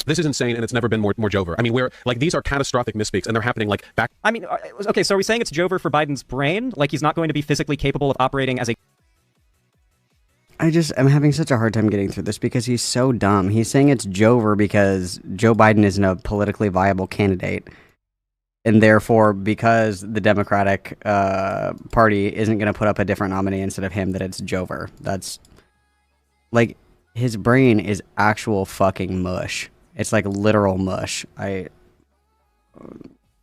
insane, and it's never been more Jover. I mean, these are catastrophic misspeaks, and they're happening, like, back... I mean, okay, so are we saying it's Jover for Biden's brain? Like, he's not going to be physically capable of operating as a... I'm having such a hard time getting through this because he's so dumb. He's saying it's Jover because Joe Biden isn't a politically viable candidate. And therefore, because the Democratic Party isn't going to put up a different nominee instead of him, that it's Jover. That's... Like, his brain is actual fucking mush. It's like literal mush.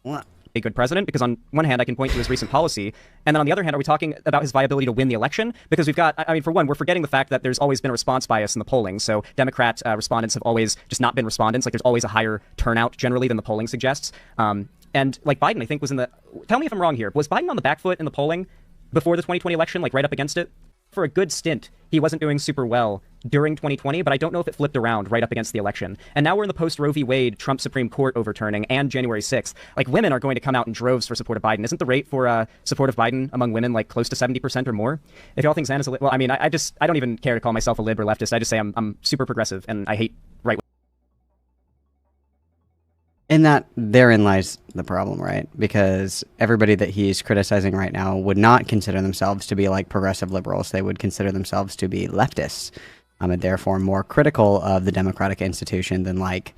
What? A good president, because on one hand I can point to his recent policy, and then on the other hand, are we talking about his viability to win the election? Because we've got, I mean, for one, we're forgetting the fact that there's always been a response bias in the polling. So Democrat respondents have always just not been respondents. Like, there's always a higher turnout generally than the polling suggests. And like Biden, I think, was in the... Tell me if I'm wrong here. Was Biden on the back foot in the polling before the 2020 election, like right up against it? for a good stint, he wasn't doing super well during 2020, but I don't know if it flipped around right up against the election. And now we're in the post-Roe v. Wade, Trump Supreme Court overturning, and January 6th. Like, women are going to come out in droves for support of Biden. Isn't the rate for support of Biden among women like close to 70% or more? If y'all think Xan is well, I mean, I don't even care to call myself a lib or leftist. I just say I'm super progressive, and I hate right. And that therein lies the problem, right? Because everybody that he's criticizing right now would not consider themselves to be like progressive liberals. They would consider themselves to be leftists, and therefore more critical of the democratic institution than like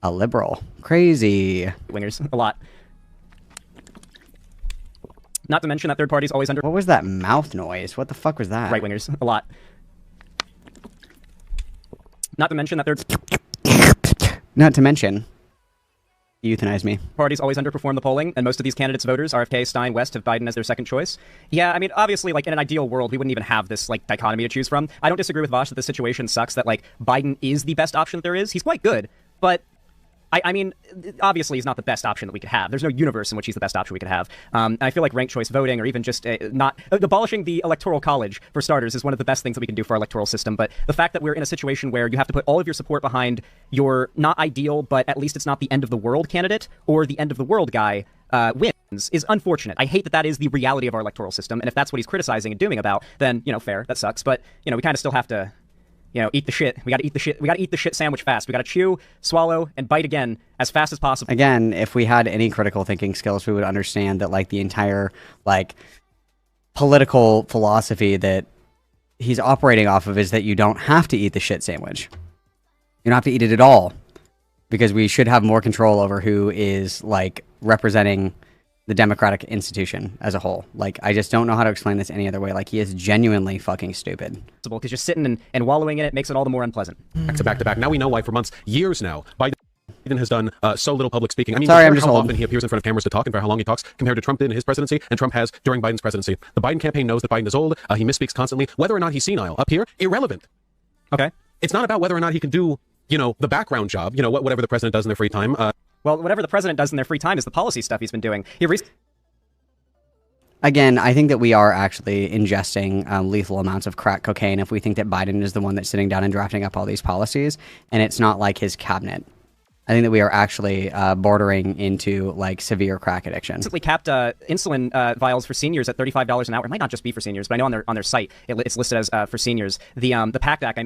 a liberal. Crazy. Wingers, a lot. Not to mention that third party's always under. What was that mouth noise? What the fuck was that? Right wingers, a lot. Not to mention that third. Not to mention. Euthanize me. Parties always underperform the polling, and most of these candidates' voters, RFK, Stein, West, have Biden as their second choice. Yeah, I mean, obviously, like, in an ideal world, we wouldn't even have this, like, dichotomy to choose from. I don't disagree with Vaush that this situation sucks, that, like, Biden is the best option that there is. He's quite good, but I mean, obviously, he's not the best option that we could have. There's no universe in which he's the best option we could have. And I feel like ranked choice voting, or even just not abolishing the electoral college, for starters, is one of the best things that we can do for our electoral system. But the fact that we're in a situation where you have to put all of your support behind your not ideal, but at least it's not the end of the world candidate or the end of the world guy wins is unfortunate. I hate that that is the reality of our electoral system. And if that's what he's criticizing and doing about, then, you know, fair, that sucks. But, you know, we kind of still have to, you know, eat the shit. We gotta eat the shit. We gotta eat the shit sandwich fast. We gotta chew, swallow, and bite again as fast as possible. Again, if we had any critical thinking skills, we would understand that, like, the entire, like, political philosophy that he's operating off of is that you don't have to eat the shit sandwich. You don't have to eat it at all. Because we should have more control over who is, like, representing the democratic institution as a whole. Like, I just don't know how to explain this any other way. Like, he is genuinely fucking stupid. Because just sitting and wallowing in it makes it all the more unpleasant. Back to back. Now we know why for months, years now, Biden has done so little public speaking. I mean, sorry, I'm just how old. often he appears in front of cameras to talk and for how long he talks compared to Trump did in his presidency and Trump has during Biden's presidency. The Biden campaign knows that Biden is old. He misspeaks constantly. Whether or not he's senile up here, irrelevant. Okay. It's not about whether or not he can do, you know, the background job, you know, whatever the president does in their free time. Well, whatever the president does in their free time is the policy stuff he's been doing. Again, I think that we are actually ingesting lethal amounts of crack cocaine if we think that Biden is the one that's sitting down and drafting up all these policies, and it's not like his cabinet. I think that we are actually bordering into, like, severe crack addiction. Recently capped insulin vials for seniors at $35 an hour. It might not just be for seniors, but I know on their site it's listed as for seniors. The PACT Act,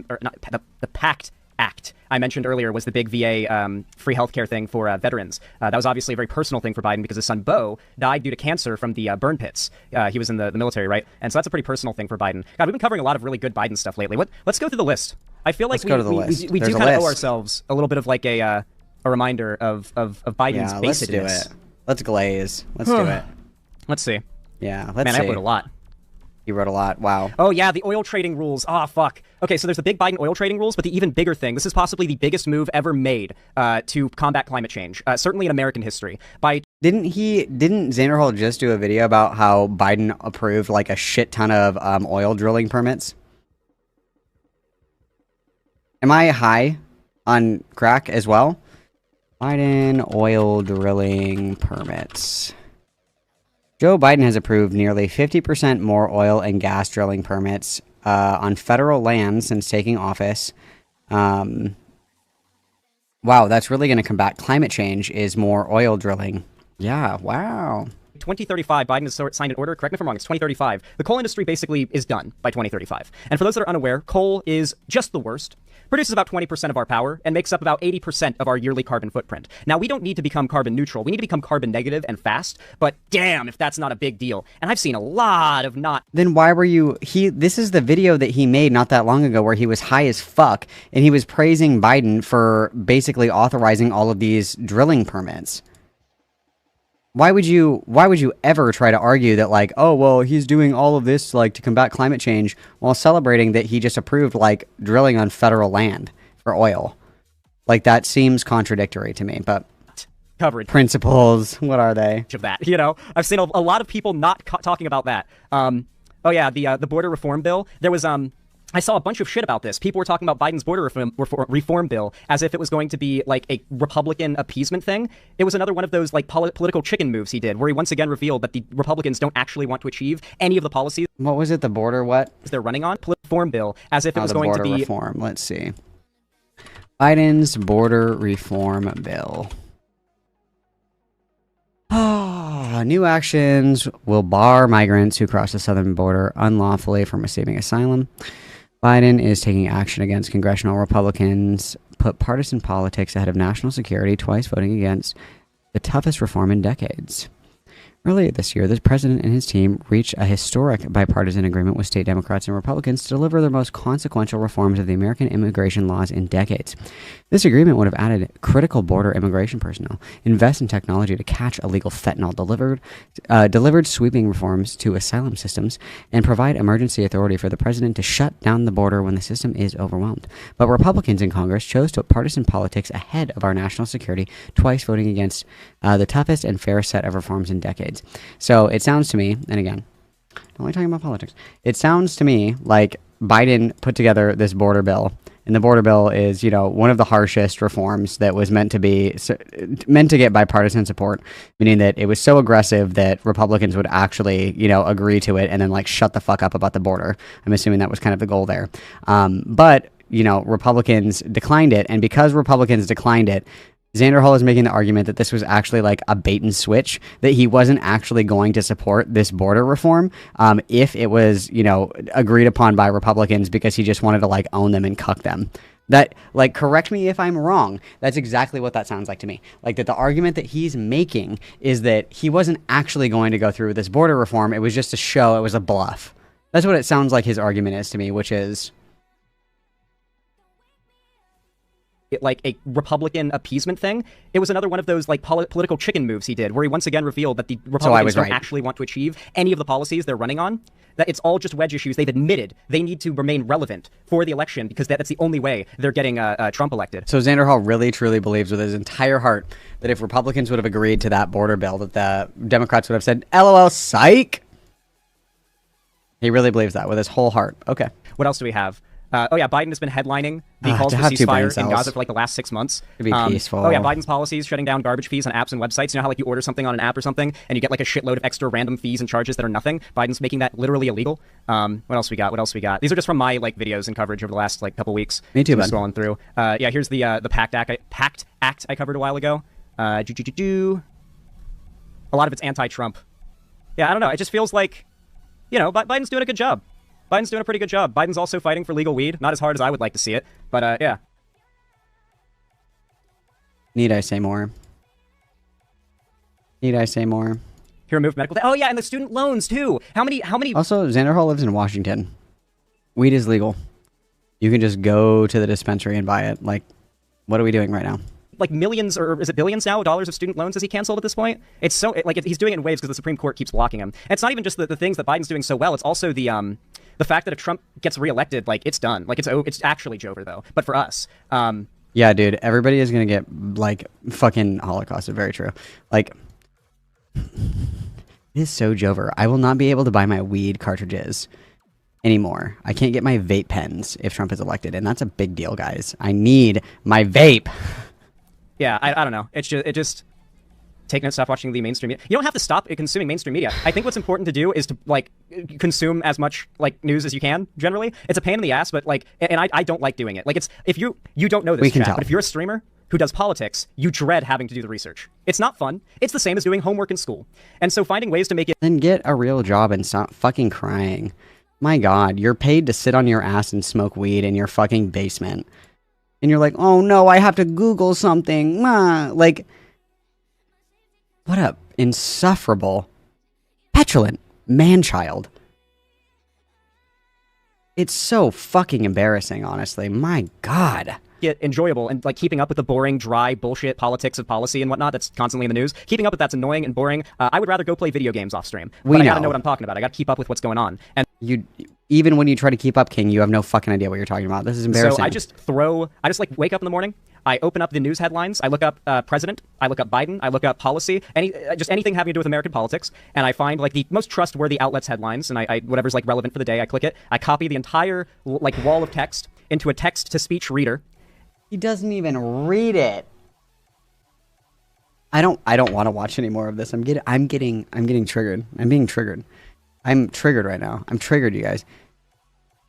the PACT Act I mentioned earlier was the big VA free healthcare thing for veterans. That was obviously a very personal thing for Biden because his son Beau died due to cancer from the burn pits. He was in the military, right? And so that's a pretty personal thing for Biden. God, we've been covering a lot of really good Biden stuff lately. Let's go through the list. I feel like we do kind of owe ourselves a little bit of like a reminder of Biden's basedness. Let's do it. Let's glaze. Let's do it. Let's see. Yeah, let's see. Man, I wrote a lot. You wrote a lot. Wow. Oh, yeah, the oil trading rules. Ah, fuck. Okay, so there's the big Biden oil trading rules, but the even bigger thing, this is possibly the biggest move ever made to combat climate change, certainly in American history. Didn't XANDERHAL just do a video about how Biden approved, like, a shit ton of oil drilling permits? Am I high on crack as well? Biden oil drilling permits. Joe Biden has approved nearly 50% more oil and gas drilling permits on federal land since taking office. Wow, that's really going to combat climate change, is more oil drilling. Yeah, wow. 2035, Biden has signed an order, correct me if I'm wrong, it's 2035. The coal industry basically is done by 2035. And for those that are unaware, coal is just the worst. Produces about 20% of our power and makes up about 80% of our yearly carbon footprint. Now, we don't need to become carbon neutral. We need to become carbon negative and fast, but damn if that's not a big deal. And I've seen a lot of not... Then why were you... This is the video that he made not that long ago where he was high as fuck, and he was praising Biden for basically authorizing all of these drilling permits. Why would you ever try to argue that, like, oh, well, he's doing all of this, like, to combat climate change while celebrating that he just approved, like, drilling on federal land for oil? Like, that seems contradictory to me, but... Coverage. Principles, what are they? Of that, you know? I've seen a lot of people not talking about that. Oh, yeah, the border reform bill. There was, I saw a bunch of shit about this. People were talking about Biden's border reform bill as if it was going to be like a Republican appeasement thing. It was another one of those like political chicken moves he did, where he once again revealed that the Republicans don't actually want to achieve any of the policies. What was it? The border what? They're running on reform bill as if it was going to be reform. Let's see. Biden's border reform bill. New actions will bar migrants who cross the southern border unlawfully from receiving asylum. Biden is taking action against congressional Republicans, put partisan politics ahead of national security, twice voting against the toughest reform in decades. Earlier this year, the president and his team reached a historic bipartisan agreement with state Democrats and Republicans to deliver the most consequential reforms of the American immigration laws in decades. This agreement would have added critical border immigration personnel, invest in technology to catch illegal fentanyl, delivered sweeping reforms to asylum systems, and provide emergency authority for the president to shut down the border when the system is overwhelmed. But Republicans in Congress chose to put partisan politics ahead of our national security, twice voting against the toughest and fairest set of reforms in decades. So it sounds to me, and again, I'm only talking about politics, it sounds to me like Biden put together this border bill, and the border bill is, you know, one of the harshest reforms that was meant to get bipartisan support, meaning that it was so aggressive that Republicans would actually, you know, agree to it and then like shut the fuck up about the border. I'm assuming that was kind of the goal there. But, you know, Republicans declined it, and because Republicans declined it, XANDERHAL is making the argument that this was actually like a bait and switch, that he wasn't actually going to support this border reform if it was, you know, agreed upon by Republicans, because he just wanted to like own them and cuck them. That, like, correct me if I'm wrong, that's exactly what that sounds like to me. Like, that the argument that he's making is that he wasn't actually going to go through with this border reform, it was just a show, it was a bluff. That's what it sounds like his argument is to me, which is like a Republican appeasement thing. It was another one of those like political chicken moves he did, where he once again revealed that the Republicans don't actually want to achieve any of the policies they're running on. That it's all just wedge issues. They've admitted they need to remain relevant for the election because that's the only way they're getting Trump elected. So XANDERHAL really truly believes with his entire heart that if Republicans would have agreed to that border bill, that the Democrats would have said, LOL, psych. He really believes that with his whole heart. Okay. What else do we have? Oh yeah, Biden has been headlining the calls for ceasefire in Gaza for like the last 6 months. To be peaceful. Oh yeah, Biden's policies shutting down garbage fees on apps and websites. You know how like you order something on an app or something and you get like a shitload of extra random fees and charges that are nothing? Biden's making that literally illegal. What else we got? What else we got? These are just from my like videos and coverage over the last like couple weeks. Me too, bud. Scrolling through. Yeah, here's the PACT Act I covered a while ago. A lot of it's anti-Trump. Yeah, I don't know. It just feels like, you know, Biden's doing a good job. Biden's doing a pretty good job. Biden's also fighting for legal weed. Not as hard as I would like to see it, but yeah. Need I say more? Need I say more? He removed medical. Oh yeah, and the student loans too. How many? Also, XANDERHAL lives in Washington. Weed is legal. You can just go to the dispensary and buy it. Like, what are we doing right now? Like millions, or is it billions now, dollars of student loans has he canceled at this point? It's so like he's doing it in waves because the Supreme Court keeps blocking him. And it's not even just the things that Biden's doing so well. It's also the fact that if Trump gets reelected, like it's done. Like it's actually over though. But for us, yeah, dude, everybody is gonna get like fucking Holocausted. Very true. Like, it is so Jover. I will not be able to buy my weed cartridges anymore. I can't get my vape pens if Trump is elected, and that's a big deal, guys. I need my vape. Yeah, I don't know. It just taking stop watching the mainstream media. You don't have to stop consuming mainstream media. I think what's important to do is to like consume as much like news as you can. Generally, it's a pain in the ass, but like, and I don't like doing it. Like, it's if you don't know this, chat, but if you're a streamer who does politics, you dread having to do the research. It's not fun. It's the same as doing homework in school. And so finding ways to make it. Then get a real job and stop fucking crying. My God, you're paid to sit on your ass and smoke weed in your fucking basement. And you're like, oh no, I have to Google something. Like, what a insufferable, petulant man-child. It's so fucking embarrassing, honestly. My God. Get enjoyable and like keeping up with the boring, dry bullshit politics of policy and whatnot that's constantly in the news. Keeping up with that's annoying and boring. I would rather go play video games off stream. But I gotta know what I'm talking about. I gotta keep up with what's going on. And even when you try to keep up, King, you have no fucking idea what you're talking about. This is embarrassing. So I just like wake up in the morning. I open up the news headlines. I look up president. I look up Biden. I look up policy. Just anything having to do with American politics. And I find like the most trustworthy outlets headlines. And I whatever's like relevant for the day, I click it. I copy the entire like wall of text into a text-to-speech reader. He doesn't even read it. I don't want to watch any more of this. I'm getting triggered. I'm being triggered. I'm triggered right now. I'm triggered, you guys.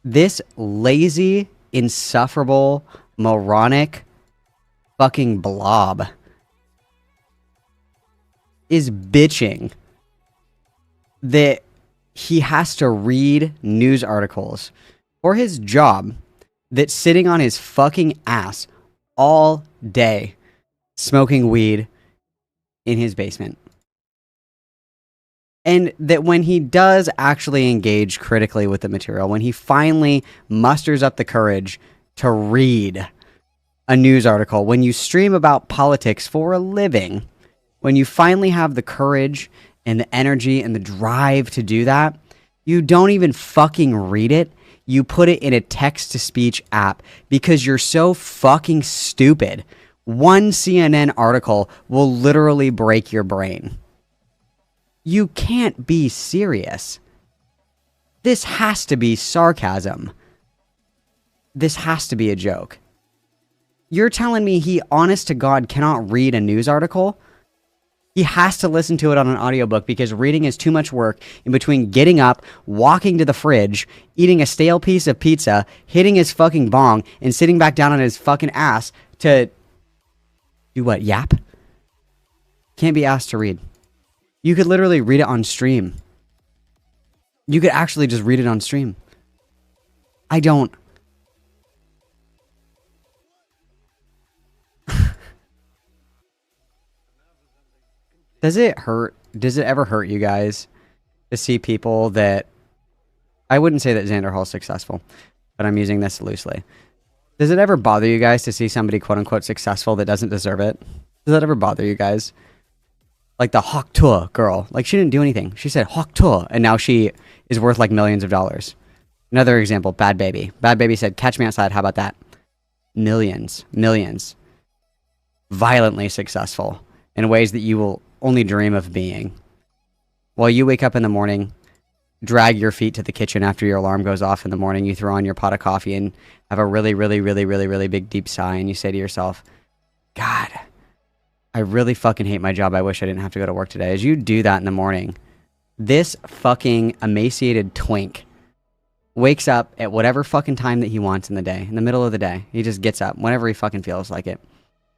This lazy, insufferable, moronic fucking blob is bitching that he has to read news articles for his job that's sitting on his fucking ass all day smoking weed in his basement. And that when he does actually engage critically with the material, when he finally musters up the courage to read a news article, when you stream about politics for a living, when you finally have the courage and the energy and the drive to do that, you don't even fucking read it. You put it in a text-to-speech app because you're so fucking stupid. One CNN article will literally break your brain. You can't be serious. This has to be sarcasm. This has to be a joke. You're telling me he, honest to God, cannot read a news article? He has to listen to it on an audiobook because reading is too much work in between getting up, walking to the fridge, eating a stale piece of pizza, hitting his fucking bong, and sitting back down on his fucking ass to do what? Yap? Can't be asked to read. You could literally read it on stream. You could actually just read it on stream. I don't. Does it hurt? Does it ever hurt you guys to see people that... I wouldn't say that XANDERHAL is successful, but I'm using this loosely. Does it ever bother you guys to see somebody quote-unquote successful that doesn't deserve it? Does that ever bother you guys? Like the Hawk Tuah girl. Like, she didn't do anything. She said Hawk Tuah, and now she is worth like millions of dollars. Another example, Bad Baby. Bad Baby said, catch me outside, how about that? Millions. Millions. Violently successful in ways that you will only dream of being. While you wake up in the morning, drag your feet to the kitchen after your alarm goes off in the morning, you throw on your pot of coffee and have a really, really, really, really, really big deep sigh, and you say to yourself, God, I really fucking hate my job. I wish I didn't have to go to work today. As you do that in the morning, this fucking emaciated twink wakes up at whatever fucking time that he wants in the day, in the middle of the day. He just gets up whenever he fucking feels like it.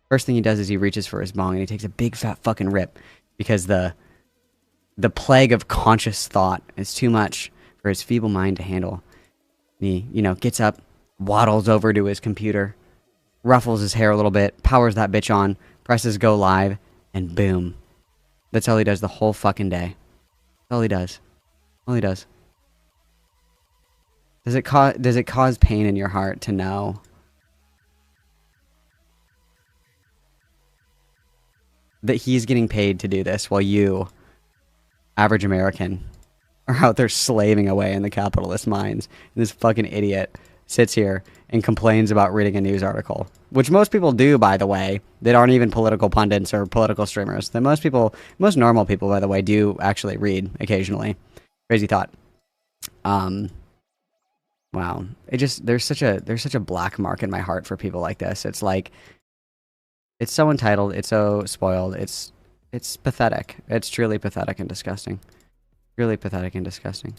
First thing he does is he reaches for his bong and he takes a big fat fucking rip because the plague of conscious thought is too much for his feeble mind to handle. And he, you know, gets up, waddles over to his computer, ruffles his hair a little bit, powers that bitch on, presses go live, and boom. That's all he does the whole fucking day. That's all he does. All he does. Does it cause pain in your heart to know that he's getting paid to do this while you, average American, are out there slaving away in the capitalist mines, and this fucking idiot sits here and complains about reading a news article, which most people do, by the way, that aren't even political pundits or political streamers. That most normal people, by the way, do actually read occasionally. Crazy thought. Wow. There's such a black mark in my heart for people like this. It's like, it's so entitled, it's so spoiled, it's pathetic. It's truly pathetic and disgusting. Really pathetic and disgusting.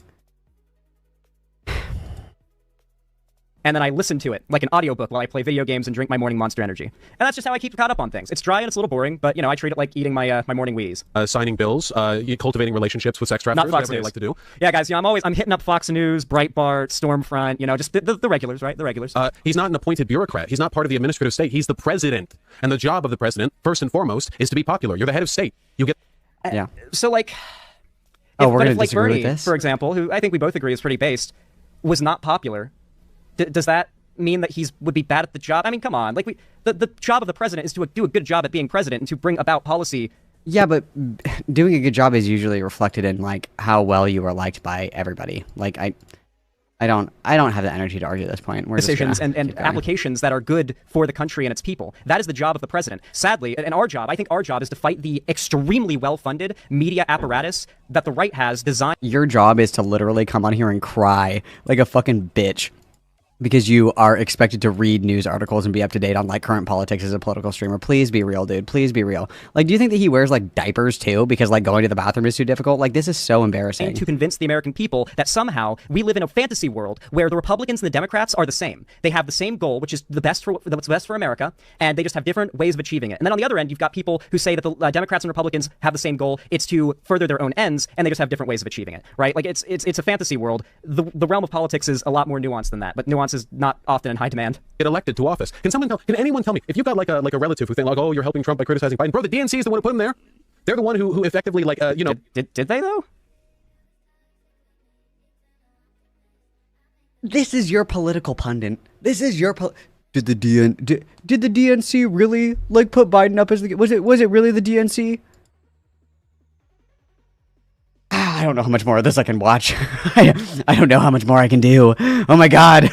And then I listen to it like an audiobook while I play video games and drink my morning Monster Energy. And that's just how I keep caught up on things. It's dry and it's a little boring, but, you know, I treat it like eating my my morning Wheaties. Signing bills, cultivating relationships with sex traffickers, Not Fox whatever they News. like to do. Yeah, guys, you know, I'm hitting up Fox News, Breitbart, Stormfront, you know, just the regulars, right? The regulars. He's not an appointed bureaucrat. He's not part of the administrative state. He's the president. And the job of the president, first and foremost, is to be popular. You're the head of state. You get... Yeah. So, like... We're going to like disagree Bernie, with this? for example, who I think we both agree is pretty based, was not popular, does that mean that would be bad at the job? I mean, come on. Like, the job of the president is to do a good job at being president and to bring about policy. Yeah, but doing a good job is usually reflected in, like, how well you are liked by everybody. Like, I don't have the energy to argue this point. We're decisions and applications that are good for the country and its people. That is the job of the president. Sadly, and our job, I think our job is to fight the extremely well-funded media apparatus that the right has designed. Your job is to literally come on here and cry like a fucking bitch because you are expected to read news articles and be up to date on like current politics as a political streamer. Please be real, dude. Please be real. Like, do you think that he wears like diapers too because like going to the bathroom is too difficult? Like, this is so embarrassing. To convince the American people that somehow we live in a fantasy world where the Republicans and the Democrats are the same. They have the same goal, which is what's best for America, and they just have different ways of achieving it. And then on the other end, you've got people who say that the Democrats and Republicans have the same goal. It's to further their own ends, and they just have different ways of achieving it, right? Like, it's a fantasy world. The realm of politics is a lot more nuanced than that, but nuance is not often in high demand. Get elected to office. Can anyone tell me if you've got like a relative who think like, oh, you're helping Trump by criticizing Biden? Bro, the DNC is the one who put him there. They're the one who effectively like you know. Did they though? This is your political pundit. This is your did the DNC really like put Biden up as the was it really the DNC? I don't know how much more of this I can watch. I don't know how much more I can do. Oh my god.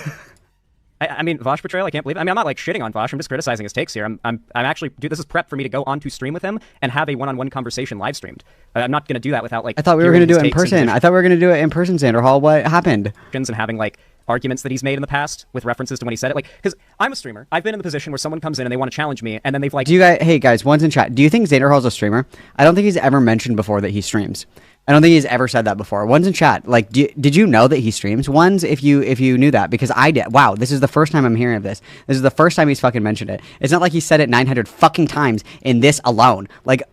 I mean, Vaush betrayal, I can't believe it. I mean, I'm not like shitting on Vaush, I'm just criticizing his takes here. I'm actually, dude, this is prep for me to go on to stream with him and have a one-on-one conversation live streamed. I'm not going to do that without like. I thought we were going to do it in person. I thought we were going to do it in person, XANDERHAL. What happened? And having like arguments that he's made in the past with references to when he said it. Like, because I'm a streamer. I've been in the position where someone comes in and they want to challenge me, and then they've like. Do you guys, hey guys, one's in chat. Do you think XANDERHAL's a streamer? I don't think he's ever mentioned before that he streams. I don't think he's ever said that before. One's in chat. Like, did you know that he streams? One's if you knew that, because I did. Wow, this is the first time I'm hearing of this. This is the first time he's fucking mentioned it. It's not like he said it 900 fucking times in this alone. Like,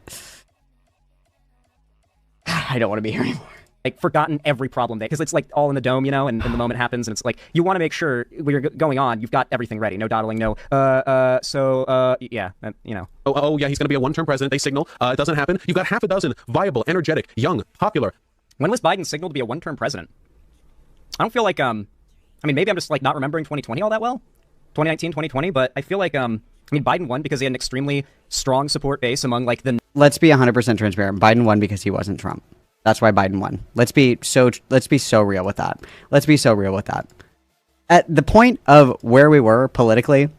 I don't want to be here anymore. Like, forgotten every problem there, because it's like all in the dome, you know, and the moment happens, and it's like you want to make sure when you're going on, you've got everything ready. No dawdling, no. Yeah, you know. Oh, yeah, he's going to be a one-term president. They signal. It doesn't happen. You've got half a dozen viable, energetic, young, popular. When was Biden signaled to be a one-term president? I don't feel like, I mean, maybe I'm just like not remembering 2020 all that well, 2019, 2020, but I feel like, I mean, Biden won because he had an extremely strong support base among like the. Let's be 100% transparent. Biden won because he wasn't Trump. That's why Biden won. Let's be so real with that. Let's be so real with that. At the point of where we were politically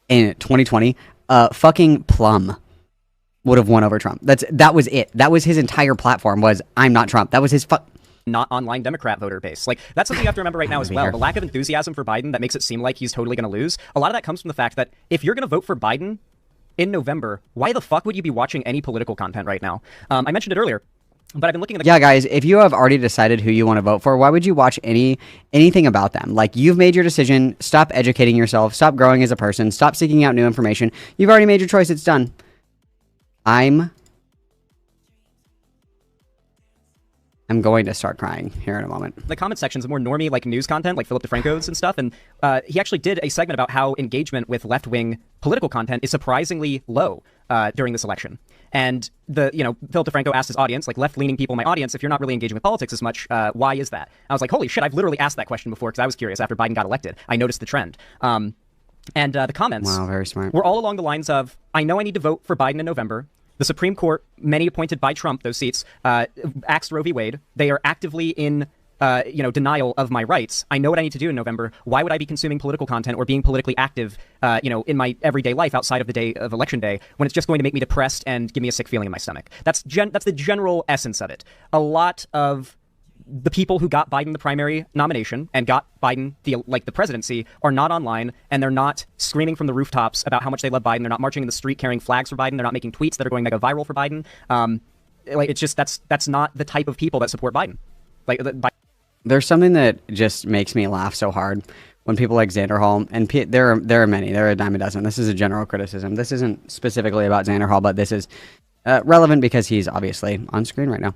in 2020, fucking Plum would have won over Trump. That was it. That was his entire platform was I'm not Trump. That was his not online Democrat voter base. Like, that's something you have to remember right now as well. The lack of enthusiasm for Biden that makes it seem like he's totally going to lose. A lot of that comes from the fact that if you're going to vote for Biden in November, why the fuck would you be watching any political content right now? I mentioned it earlier. But I've been looking at the. Yeah, guys, if you have already decided who you want to vote for, why would you watch anything about them? Like, you've made your decision. Stop educating yourself. Stop growing as a person. Stop seeking out new information. You've already made your choice. It's done. I'm going to start crying here in a moment. The comment sections of more normie like news content, like Philip DeFranco's and stuff, and he actually did a segment about how engagement with left-wing political content is surprisingly low during this election. And Philip DeFranco asked his audience, like left-leaning people in my audience, if you're not really engaging with politics as much, why is that? I was like, holy shit, I've literally asked that question before because I was curious after Biden got elected. I noticed the trend. And the comments very smart. Were all along the lines of, I know I need to vote for Biden in November. The Supreme Court, many appointed by Trump, those seats, axed Roe v. Wade. They are actively in denial of my rights. I know what I need to do in November. Why would I be consuming political content or being politically active, in my everyday life outside of the day of election day when it's just going to make me depressed and give me a sick feeling in my stomach? That's the general essence of it. A lot of the people who got Biden the primary nomination and got Biden the presidency are not online, and they're not screaming from the rooftops about how much they love Biden. They're not marching in the street carrying flags for Biden. They're not making tweets that are going mega viral for Biden. It's just that's not the type of people that support Biden. There's something that just makes me laugh so hard when people like XANDERHAL, and there are many, there are a dime a dozen. This is a general criticism. This isn't specifically about XANDERHAL, but this is relevant because he's obviously on screen right now.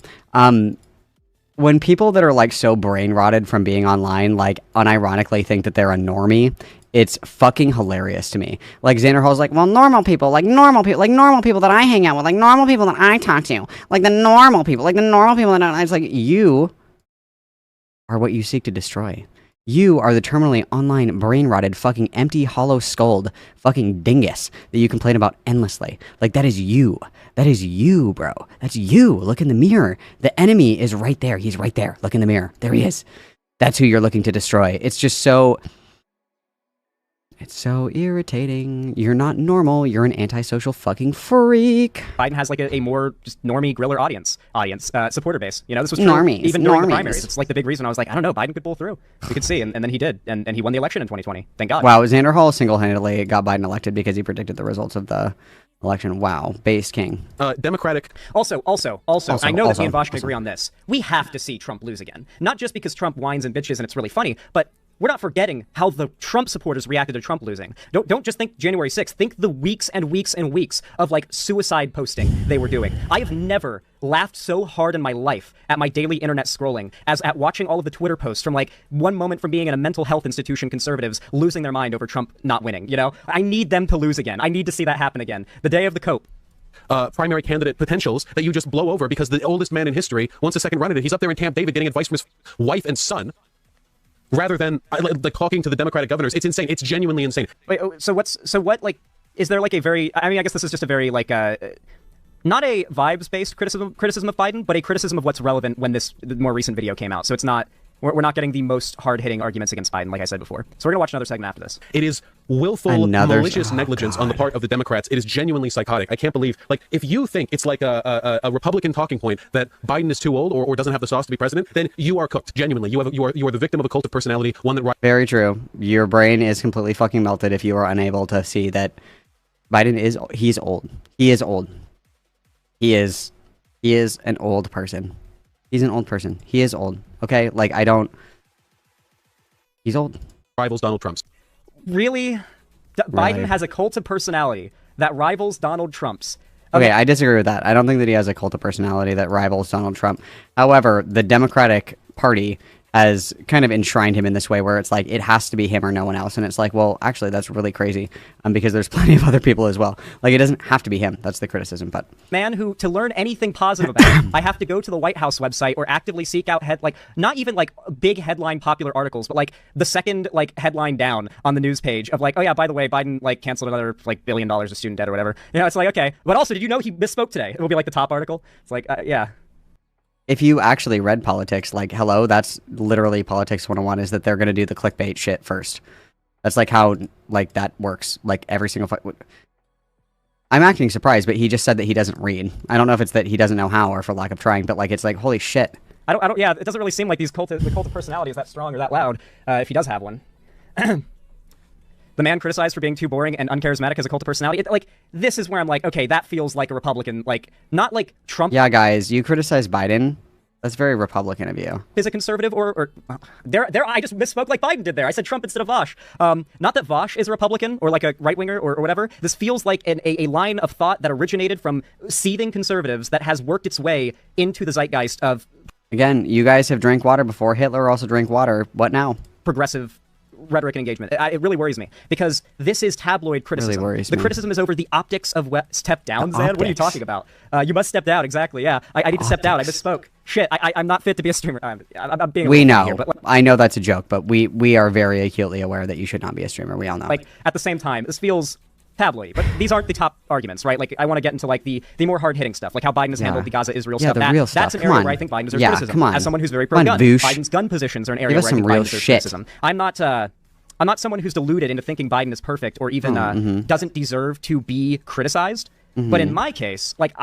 When people that are like so brain rotted from being online, like unironically think that they're a normie, it's fucking hilarious to me. Like XANDERHAL's like, well, normal people that I hang out with, like normal people that I talk to, like the normal people that I, it's like, you are what you seek to destroy. You are the terminally online, brain-rotted, fucking empty, hollow-skulled fucking dingus that you complain about endlessly. Like, that is you. That is you, bro. That's you. Look in the mirror. The enemy is right there. He's right there. Look in the mirror. There he is. That's who you're looking to destroy. It's just so... It's so irritating. You're not normal. You're an antisocial fucking freak. Biden has like a more just normie griller audience, supporter base. You know, this was true Normies, even during the normies. primaries. It's like the big reason I was like, I don't know, Biden could pull through. We could see, and then he did, and he won the election in 2020. Thank God. Wow, XANDERHAL single-handedly got Biden elected because he predicted the results of the election. Wow, base king. Democratic. Also, I know that me and Vosh can agree on this. We have to see Trump lose again. Not just because Trump whines and bitches and it's really funny, but we're not forgetting how the Trump supporters reacted to Trump losing. Don't just think January 6th. Think the weeks and weeks and weeks of like suicide posting they were doing. I have never laughed so hard in my life at my daily internet scrolling as at watching all of the Twitter posts from like one moment from being in a mental health institution, conservatives losing their mind over Trump not winning. You know, I need them to lose again. I need to see that happen again. The day of the cope. Primary candidate potentials that you just blow over because the oldest man in history wants a second run at it. He's up there in Camp David getting advice from his wife and son. Rather than like talking to the Democratic governors. It's insane. It's genuinely insane. Wait, so what like, is there like a very, I mean, I guess this is just a very like, not a vibes-based criticism of Biden, but a criticism of what's relevant when the more recent video came out. So it's not, we're not getting the most hard-hitting arguments against Biden, like I said before. So we're going to watch another segment after this. It is willful, malicious negligence on the part of the Democrats. It is genuinely psychotic. I can't believe, like, if you think it's like a Republican talking point that Biden is too old or doesn't have the sauce to be president, then you are cooked. Genuinely, you are the victim of a cult of personality. One that very true. Your brain is completely fucking melted if you are unable to see that Biden is he's old. He is old. He is an old person. He's an old person. He is old. Okay, like he's old. Rivals Donald Trump's. Really? Biden has a cult of personality that rivals Donald Trump's. Okay, I disagree with that. I don't think that he has a cult of personality that rivals Donald Trump. However, the Democratic Party has kind of enshrined him in this way where it's like it has to be him or no one else. And it's like, well, actually, that's really crazy because there's plenty of other people as well. Like, it doesn't have to be him. That's the criticism. But man who, to learn anything positive about him, I have to go to the White House website or actively seek out not even like big headline popular articles, but like the second like headline down on the news page of like, oh yeah, by the way, Biden like canceled another like $1 billion of student debt or whatever. You know, it's like, okay. But also, did you know he misspoke today? It will be like the top article. It's like, yeah. If you actually read politics, like, hello, that's literally politics 101 is that they're going to do the clickbait shit first. That's like how, like, that works. Like, every single... I'm acting surprised, but he just said that he doesn't read. I don't know if it's that he doesn't know how or for lack of trying, but, like, it's like, holy shit. I don't, yeah, it doesn't really seem like the cult of personality is that strong or that loud, if he does have one. The man criticized for being too boring and uncharismatic as a cult of personality. Like, this is where I'm like, okay, that feels like a Republican, like, not like Trump. Yeah, guys, you criticize Biden. That's very Republican of you. Is a conservative or I just misspoke like Biden did there. I said Trump instead of Vosh. Not that Vosh is a Republican or like a right-winger or whatever. This feels like a line of thought that originated from seething conservatives that has worked its way into the zeitgeist of... Again, you guys have drank water before. Hitler also drank water. What now? Progressive rhetoric and engagement. It really worries me because this is tabloid criticism. Really worries the me. Criticism is over the optics of step down, Zan. What are you talking about? You must step down. Exactly. Yeah. I need to step down. I misspoke. Shit. I'm not fit to be a streamer. I'm being. We know. Here, but I know that's a joke, but we are very acutely aware that you should not be a streamer. We all know. Like at the same time, this feels tabloid, but these aren't the top arguments, right? Like I want to get into like the more hard-hitting stuff, like how Biden has handled the Gaza-Israel stuff. The real stuff. That's an area where I think Biden deserves criticism. Come on. As someone who's very pro-gun, Biden's gun positions are an area where I think Biden deserves criticism. I'm not someone who's deluded into thinking Biden is perfect or even doesn't deserve to be criticized. But in my case, like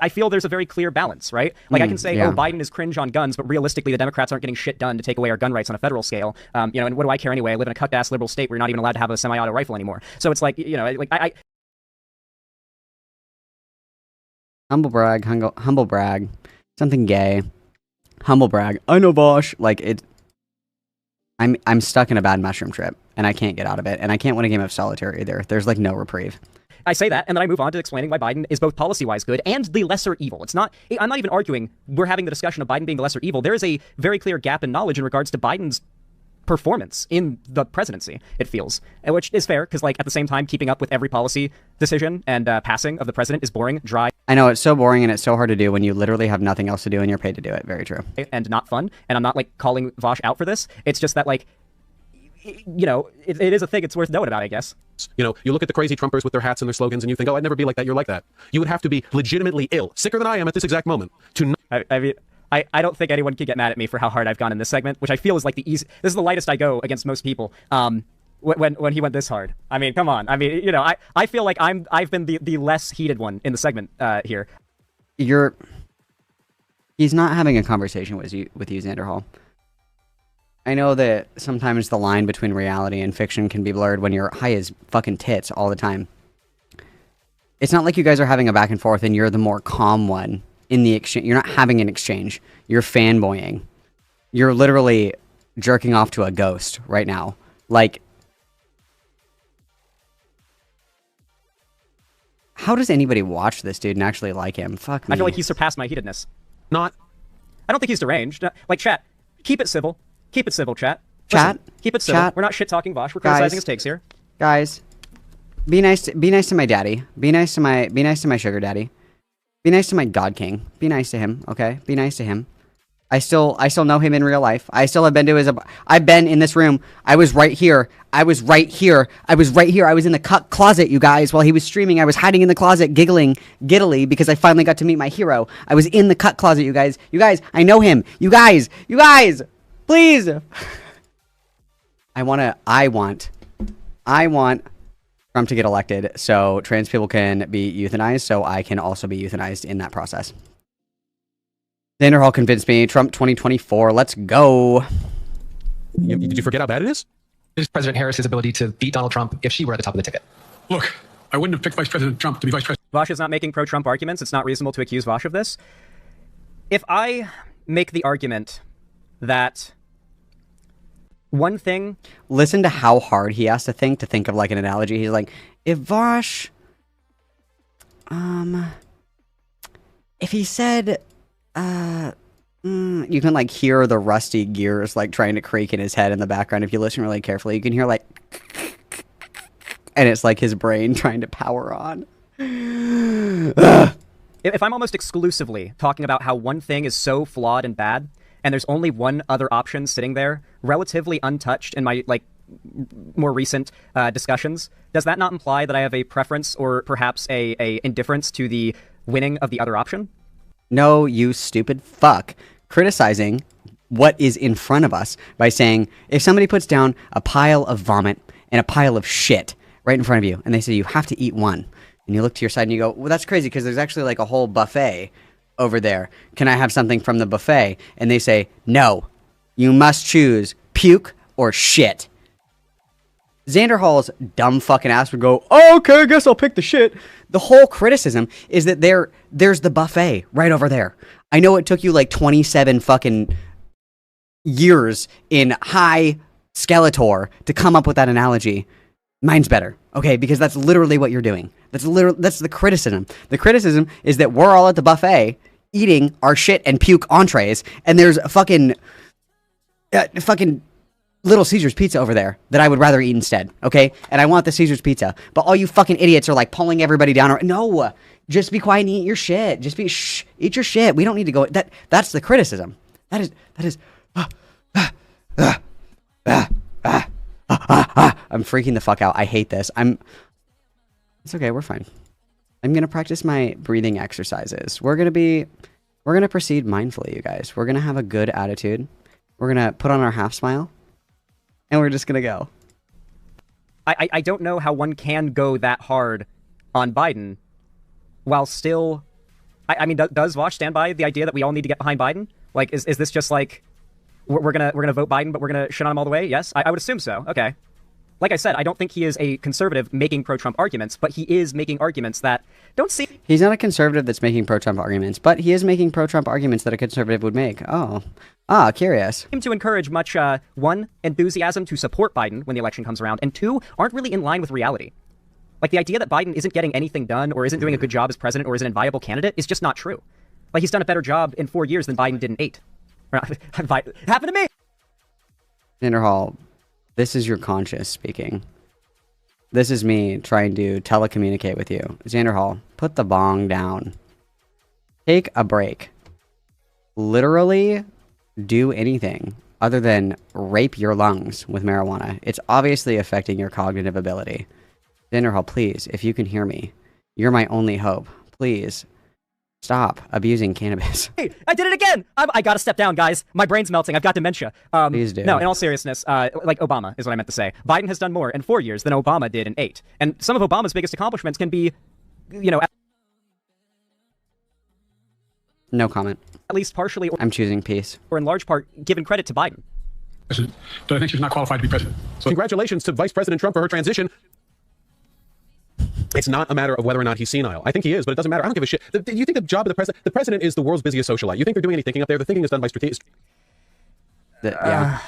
I feel there's a very clear balance, right? Like I can say, oh, Biden is cringe on guns, but realistically, the Democrats aren't getting shit done to take away our gun rights on a federal scale. You know, and what do I care anyway? I live in a cucked-ass liberal state where you're not even allowed to have a semi-auto rifle anymore. So it's like, you know, like I humble brag, something gay, humble brag. I know Vosh. Like it. I'm stuck in a bad mushroom trip, and I can't get out of it, and I can't win a game of solitaire either. There's like no reprieve. I say that, and then I move on to explaining why Biden is both policy-wise good and the lesser evil. I'm not even arguing we're having the discussion of Biden being the lesser evil. There is a very clear gap in knowledge in regards to Biden's performance in the presidency, it feels, which is fair because like at the same time keeping up with every policy decision and passing of the president is boring, dry. I know, it's so boring and it's so hard to do when you literally have nothing else to do and you're paid to do it. Very true. And not fun. And I'm not like calling Vosh out for this. It's just that like, you know, it is a thing it's worth knowing about, I guess. You know, you look at the crazy Trumpers with their hats and their slogans and you think, oh, I'd never be like that. You're like that. You would have to be legitimately ill, sicker than I am at this exact moment to I mean, I don't think anyone can get mad at me for how hard I've gone in this segment, which I feel is like the easy. This is the lightest I go against most people. When he went this hard. I mean, come on. I mean, you know, I feel like I've been the less heated one in the segment here. He's not having a conversation with you, XANDERHAL. I know that sometimes the line between reality and fiction can be blurred when you're high as fucking tits all the time. It's not like you guys are having a back and forth and you're the more calm one in the exchange. You're not having an exchange. You're fanboying. You're literally jerking off to a ghost right now. Like, how does anybody watch this dude and actually like him? Fuck me. I feel like he surpassed my heatedness. Not. I don't think he's deranged. Like, chat, keep it civil. Keep it civil, chat. Chat. Listen, keep it civil. Chat. We're not shit-talking Vosh. We're criticizing his takes here. Guys, be nice to my daddy. Be nice to my sugar daddy. Be nice to my God King. Be nice to him, okay? Be nice to him. I still know him in real life. I still have been to his... I've been in this room. I was right here. I was right here. I was in the closet, you guys, while he was streaming. I was hiding in the closet, giggling giddily, because I finally got to meet my hero. I was in the cut closet, you guys. You guys, I know him. You guys, please. I want Trump to get elected so trans people can be euthanized, so I can also be euthanized in that process. XANDERHAL convinced me. Trump 2024. Let's go. Did you forget how bad it is? Is President Harris's ability to beat Donald Trump if she were at the top of the ticket? Look, I wouldn't have picked Vice President Trump to be Vice President. Vosh is not making pro-Trump arguments. It's not reasonable to accuse Vosh of this. If I make the argument that one thing... Listen to how hard he has to think of like an analogy. He's like, if Vosh... if he said... you can like hear the rusty gears like trying to creak in his head in the background. If you listen really carefully, you can hear like, and it's like his brain trying to power on. If I'm almost exclusively talking about how one thing is so flawed and bad, and there's only one other option sitting there, relatively untouched in my like more recent discussions, does that not imply that I have a preference or perhaps a indifference to the winning of the other option? No, you stupid fuck. Criticizing what is in front of us by saying, if somebody puts down a pile of vomit and a pile of shit right in front of you, and they say you have to eat one, and you look to your side and you go, well, that's crazy because there's actually like a whole buffet over there. Can I have something from the buffet? And they say, no, you must choose puke or shit. XANDERHAL's dumb fucking ass would go, oh, okay, I guess I'll pick the shit. The whole criticism is that there's the buffet right over there. I know it took you like 27 fucking years in high Skeletor to come up with that analogy. Mine's better, okay? Because that's literally what you're doing. That's the criticism. The criticism is that we're all at the buffet eating our shit and puke entrees, and there's a fucking Little Caesar's pizza over there that I would rather eat instead, okay? And I want the Caesar's pizza. But all you fucking idiots are like pulling everybody down. No, just be quiet and eat your shit. Just eat your shit. We don't need to go. That's the criticism. That is. I'm freaking the fuck out. I hate this. It's okay. We're fine. I'm gonna practice my breathing exercises. We're gonna proceed mindfully, you guys. We're gonna have a good attitude. We're gonna put on our half smile. And we're just going to go. I don't know how one can go that hard on Biden while still... I mean, does Vosh stand by the idea that we all need to get behind Biden? Like, is this just like, we're gonna vote Biden, but we're going to shit on him all the way? Yes? I would assume so. Okay. Like I said, I don't think he is a conservative making pro-Trump arguments, but he is making arguments that don't seem... He's not a conservative that's making pro-Trump arguments, but he is making pro-Trump arguments that a conservative would make. Oh. Curious. Seem to encourage much, one, enthusiasm to support Biden when the election comes around, and two, aren't really in line with reality. Like, the idea that Biden isn't getting anything done or isn't doing a good job as president or isn't a viable candidate is just not true. Like, he's done a better job in 4 years than Biden did in 8. It happened to me! XANDERHAL, this is your conscience speaking. This is me trying to telecommunicate with you. XANDERHAL, put the bong down. Take a break. Literally do anything other than rape your lungs with marijuana. It's obviously affecting your cognitive ability. XANDERHAL, please, if you can hear me, you're my only hope. Please, Stop abusing cannabis. Hey, I did it again! I gotta step down, guys. My brain's melting. I've got dementia. Please do. No, in all seriousness, like Obama is what I meant to say. Biden has done more in 4 years than Obama did in 8. And some of Obama's biggest accomplishments can be, you know... No comment. At least partially, I'm choosing peace. or in large part, given credit to Biden. But I think she's not qualified to be president. So Congratulations to Vice President Trump for her transition. It's not a matter of whether or not he's senile. I think he is, but it doesn't matter. I don't give a shit. You think the job of the president is the world's busiest socialite? You think they're doing any thinking up there? The thinking is done by strategic. Yeah.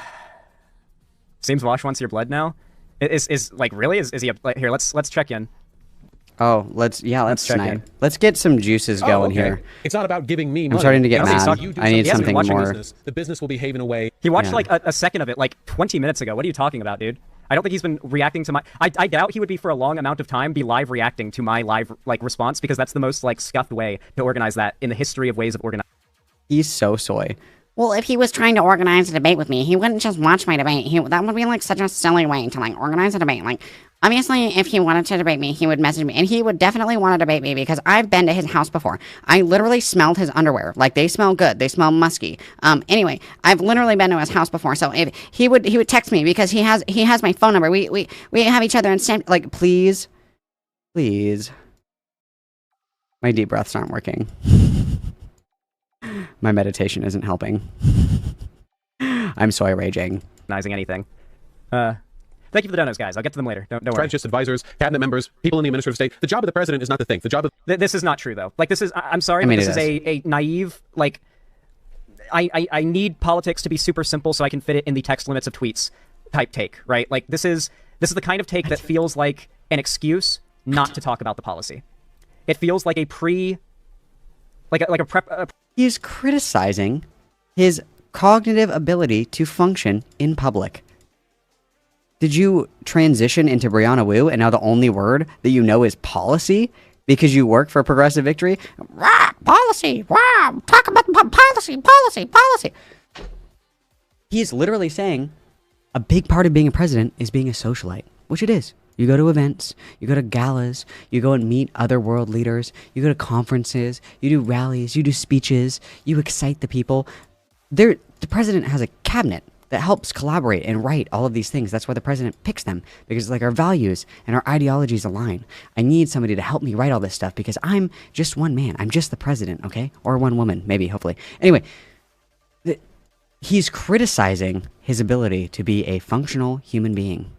Seems Wash wants your blood now. Is like really? Is he like, here? Let's check in. Oh, let's check snipe. in. Let's get some juices going here. It's not about giving me money. I'm starting to get mad. I need He hasn't something been watching more. The business will behave in a way. He watched like a second of it like 20 minutes ago. What are you talking about, dude? I don't think he's been reacting to my... I doubt he would be for a long amount of time be live reacting to my live like response, because that's the most like scuffed way to organize that in the history of ways of organizing. He's so soy. Well, if he was trying to organize a debate with me, he wouldn't just watch my debate. That would be like such a silly way to like organize a debate. Like, obviously, if he wanted to debate me, he would message me, and he would definitely want to debate me because I've been to his house before. I literally smelled his underwear. Like, they smell good. They smell musky. Anyway, I've literally been to his house before. So if he would text me because he has my phone number. We have each other and like, please. My deep breaths aren't working. My meditation isn't helping. I'm soy raging. Organizing anything. Thank you for the donos, guys. I'll get to them later. Don't worry. Strategists, advisors, cabinet members, people in the administrative state. The job of the president is not to think. The job of... This is not true, though. Like, this is... I'm sorry, but this is a naive, like... I need politics to be super simple so I can fit it in the text limits of tweets type take, right? Like, this is the kind of take that feels like an excuse not to talk about the policy. It feels like a prep... He's criticizing his cognitive ability to function in public. Did you transition into Brianna Wu and now the only word that you know is policy because you work for Progressive Victory? Rah, policy. Wow. Talk about policy. He's literally saying a big part of being a president is being a socialite, which it is. You go to events, you go to galas, you go and meet other world leaders, you go to conferences, you do rallies, you do speeches, you excite the people. The president has a cabinet that helps collaborate and write all of these things. That's why the president picks them, because like our values and our ideologies align. I need somebody to help me write all this stuff because I'm just one man. I'm just the president, okay? Or one woman, maybe, hopefully. Anyway, he's criticizing his ability to be a functional human being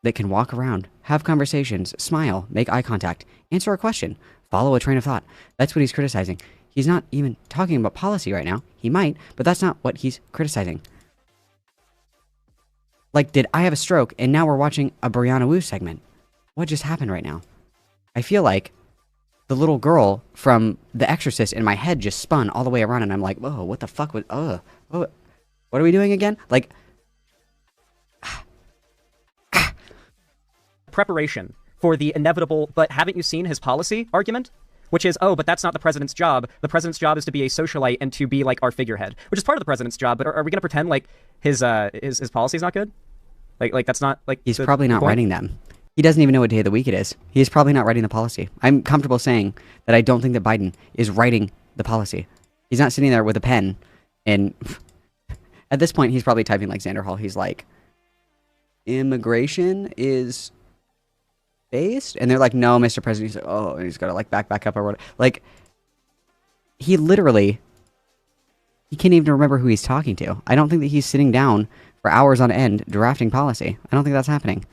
that can walk around, have conversations, smile, make eye contact, answer a question, follow a train of thought. That's what he's criticizing. He's not even talking about policy right now. He might, but that's not what he's criticizing. Like, did I have a stroke and now we're watching a Brianna Wu segment? What just happened right now? I feel like the little girl from The Exorcist in my head just spun all the way around and I'm like, whoa, what the fuck was, what are we doing again? Like, preparation for the inevitable, but haven't you seen his policy argument? Which is, oh, but that's not the president's job. The president's job is to be a socialite and to be like our figurehead, which is part of the president's job. But are we going to pretend like his policy is not good? Like that's not like he's probably not writing them. He doesn't even know what day of the week it is. He's probably not writing the policy. I'm comfortable saying that I don't think that Biden is writing the policy. He's not sitting there with a pen and at this point he's probably typing like XANDERHAL. He's like, immigration is based, and they're like, no, Mr. President. He's like, oh, and he's got to like back up or what? Like, he literally, he can't even remember who he's talking to. I don't think that he's sitting down for hours on end drafting policy. I don't think that's happening.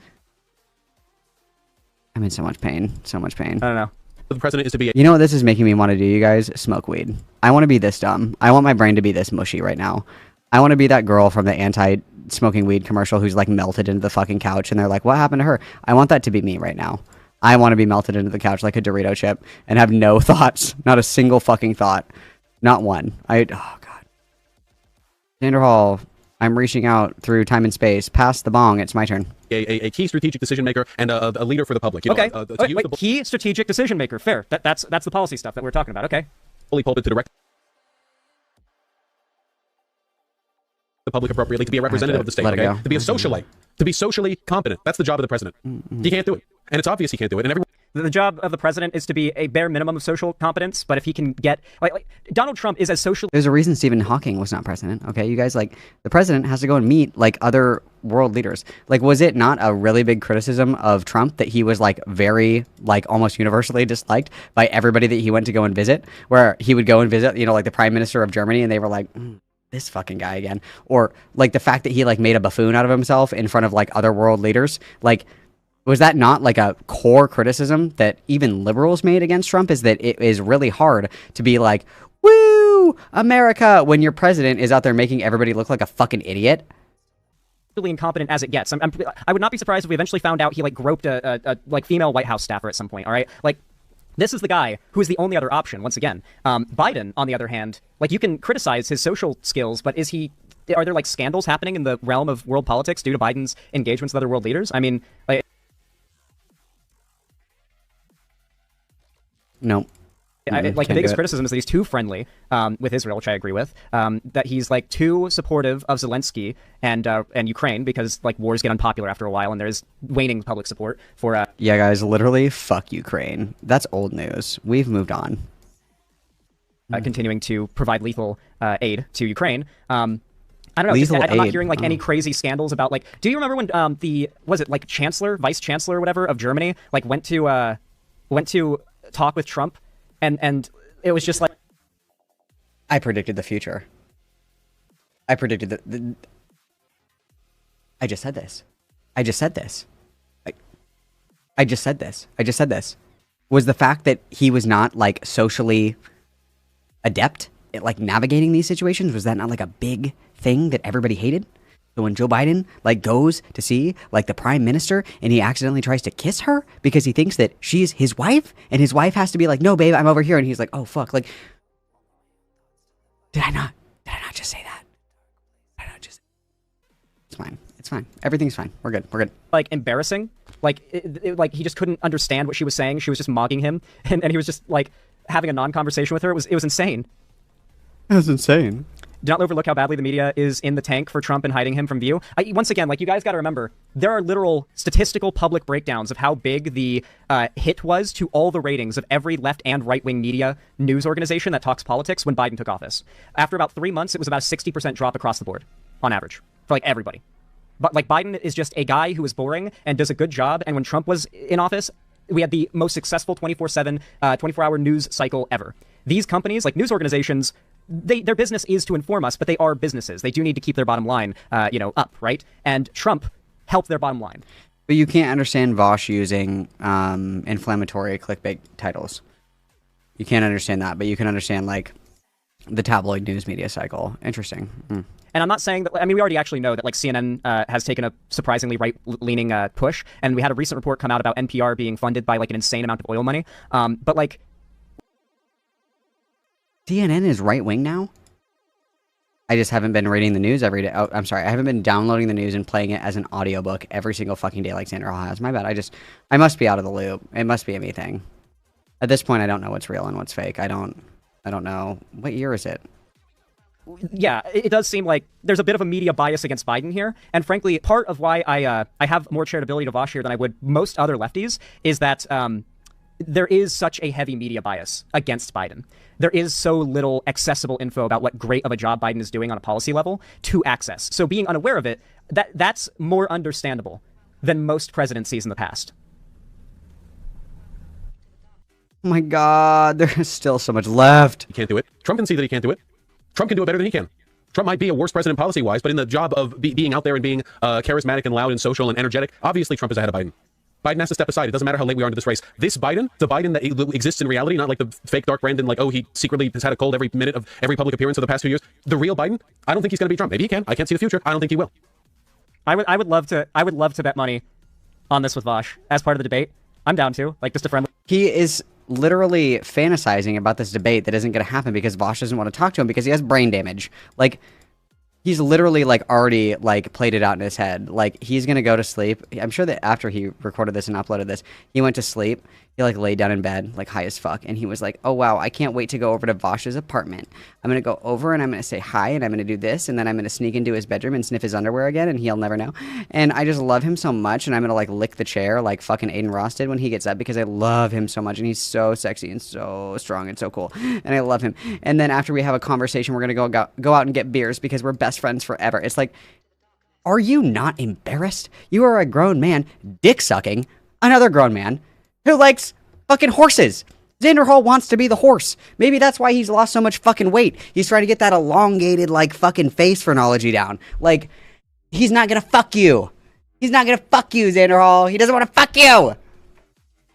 I'm in so much pain. So much pain. I don't know. The president is to be. You know what this is making me want to do, you guys? Smoke weed. I want to be this dumb. I want my brain to be this mushy right now. I want to be that girl from the anti-smoking weed commercial who's like melted into the fucking couch and they're like, what happened to her? I want that to be me right now. I want to be melted into the couch like a Dorito chip and have no thoughts. Not a single fucking thought. Not one. Oh, God. XANDERHAL, I'm reaching out through time and space. Pass the bong. It's my turn. A key strategic decision maker and a leader for the public. You know, okay. Wait, key strategic decision maker. Fair. That's the policy stuff that we're talking about. Okay. Fully pulpit to direct the public appropriately, to be a representative of the state, to be a socialite, to be socially competent. That's the job of the president. He can't do it. And it's obvious he can't do it. And everyone... The job of the president is to be a bare minimum of social competence, but if he can get like Donald Trump is as social. There's a reason Stephen Hawking was not president. Okay, you guys, like, the president has to go and meet like other world leaders. Like, was it not a really big criticism of Trump that he was like very like almost universally disliked by everybody that he went to go and visit? Where he would go and visit, you know, like the prime minister of Germany, and they were like, this fucking guy again. Or like the fact that he like made a buffoon out of himself in front of like other world leaders, like. Was that not like a core criticism that even liberals made against Trump, is that it is really hard to be like, woo, America, when your president is out there making everybody look like a fucking idiot? Incompetent as it gets. I would not be surprised if we eventually found out he like groped a like female White House staffer at some point. All right, like this is the guy who is the only other option. Once again, Biden, on the other hand, like you can criticize his social skills, but are there like scandals happening in the realm of world politics due to Biden's engagements with other world leaders? I mean, like. No. Like the biggest criticism is that he's too friendly with Israel, which I agree with. That he's like too supportive of Zelensky and Ukraine because like wars get unpopular after a while and there's waning public support for. Yeah, guys, literally, fuck Ukraine. That's old news. We've moved on. Continuing to provide lethal aid to Ukraine. I don't know. I'm not hearing like any crazy scandals about like. Do you remember when was it like vice chancellor or whatever of Germany like went to talk with Trump, and it was just like I predicted the future. I predicted I just said this. I just said this. I just said this. I just said this. Was the fact that he was not like socially adept at like navigating these situations, was that not like a big thing that everybody hated? So when Joe Biden like goes to see like the prime minister and he accidentally tries to kiss her because he thinks that she's his wife, and his wife has to be like, no, babe, I'm over here. And he's like, oh, fuck. Like, did I not just say that? Did I not just? It's fine. It's fine. Everything's fine. We're good. We're good. Like embarrassing. Like, like he just couldn't understand what she was saying. She was just mocking him. And he was just like having a non-conversation with her. It was insane. It was insane. Do not overlook how badly the media is in the tank for Trump and hiding him from view. Once again, like you guys got to remember, there are literal statistical public breakdowns of how big the hit was to all the ratings of every left and right-wing media news organization that talks politics when Biden took office. After about 3 months, it was about a 60% drop across the board, on average, for like everybody. But like Biden is just a guy who is boring and does a good job. And when Trump was in office, we had the most successful 24/7, 24-hour news cycle ever. These companies, like news organizations, their business is to inform us, but they are businesses. They do need to keep their bottom line, up, right? And Trump helped their bottom line. But you can't understand Vaush using inflammatory clickbait titles. You can't understand that, but you can understand like the tabloid news media cycle. Interesting. Mm. And I'm not saying that. I mean, we already actually know that like CNN has taken a surprisingly right-leaning push, and we had a recent report come out about NPR being funded by like an insane amount of oil money. But like. CNN is right-wing now? I just haven't been reading the news every day. Oh, I'm sorry. I haven't been downloading the news and playing it as an audiobook every single fucking day like XANDERHAL has. My bad. I must be out of the loop. It must be a me thing. At this point, I don't know what's real and what's fake. I don't know. What year is it? Yeah, it does seem like there's a bit of a media bias against Biden here. And frankly, part of why I have more charitability to Vaush here than I would most other lefties is that there is such a heavy media bias against Biden. There is so little accessible info about what great of a job Biden is doing on a policy level to access. So being unaware of it, that's more understandable than most presidencies in the past. Oh my God, there's still so much left. He can't do it. Trump can see that he can't do it. Trump can do it better than he can. Trump might be a worse president policy-wise, but in the job of being out there and being charismatic and loud and social and energetic, obviously Trump is ahead of Biden. Biden has to step aside. It doesn't matter how late we are into this race. This Biden, the Biden that exists in reality, not like the fake Dark Brandon, like, oh, he secretly has had a cold every minute of every public appearance of the past 2 years. The real Biden, I don't think he's going to be Trump. Maybe he can. I can't see the future. I don't think he will. I would love to bet money on this with Vaush as part of the debate. I'm down to, like, just a friendly. He is literally fantasizing about this debate that isn't going to happen because Vaush doesn't want to talk to him because he has brain damage. Like, He's literally like already like played it out in his head. Like he's gonna go to sleep. I'm sure that after he recorded this and uploaded this, he went to sleep. He like laid down in bed, like high as fuck, and he was like, "Oh wow, I can't wait to go over to Vaush's apartment. I'm gonna go over and I'm gonna say hi and I'm gonna do this and then I'm gonna sneak into his bedroom and sniff his underwear again and he'll never know." And I just love him so much, and I'm gonna like lick the chair like fucking Aiden Ross did when he gets up because I love him so much and he's so sexy and so strong and so cool and I love him. And then after we have a conversation, we're gonna go out and get beers because we're best friends forever. It's like, are you not embarrassed? You are a grown man dick sucking another grown man who likes fucking horses. XANDERHAL wants to be the horse. Maybe that's why he's lost so much fucking weight. He's trying to get that elongated, like, fucking face phrenology down. Like, he's not gonna fuck you. He's not gonna fuck you, XANDERHAL. He doesn't want to fuck you.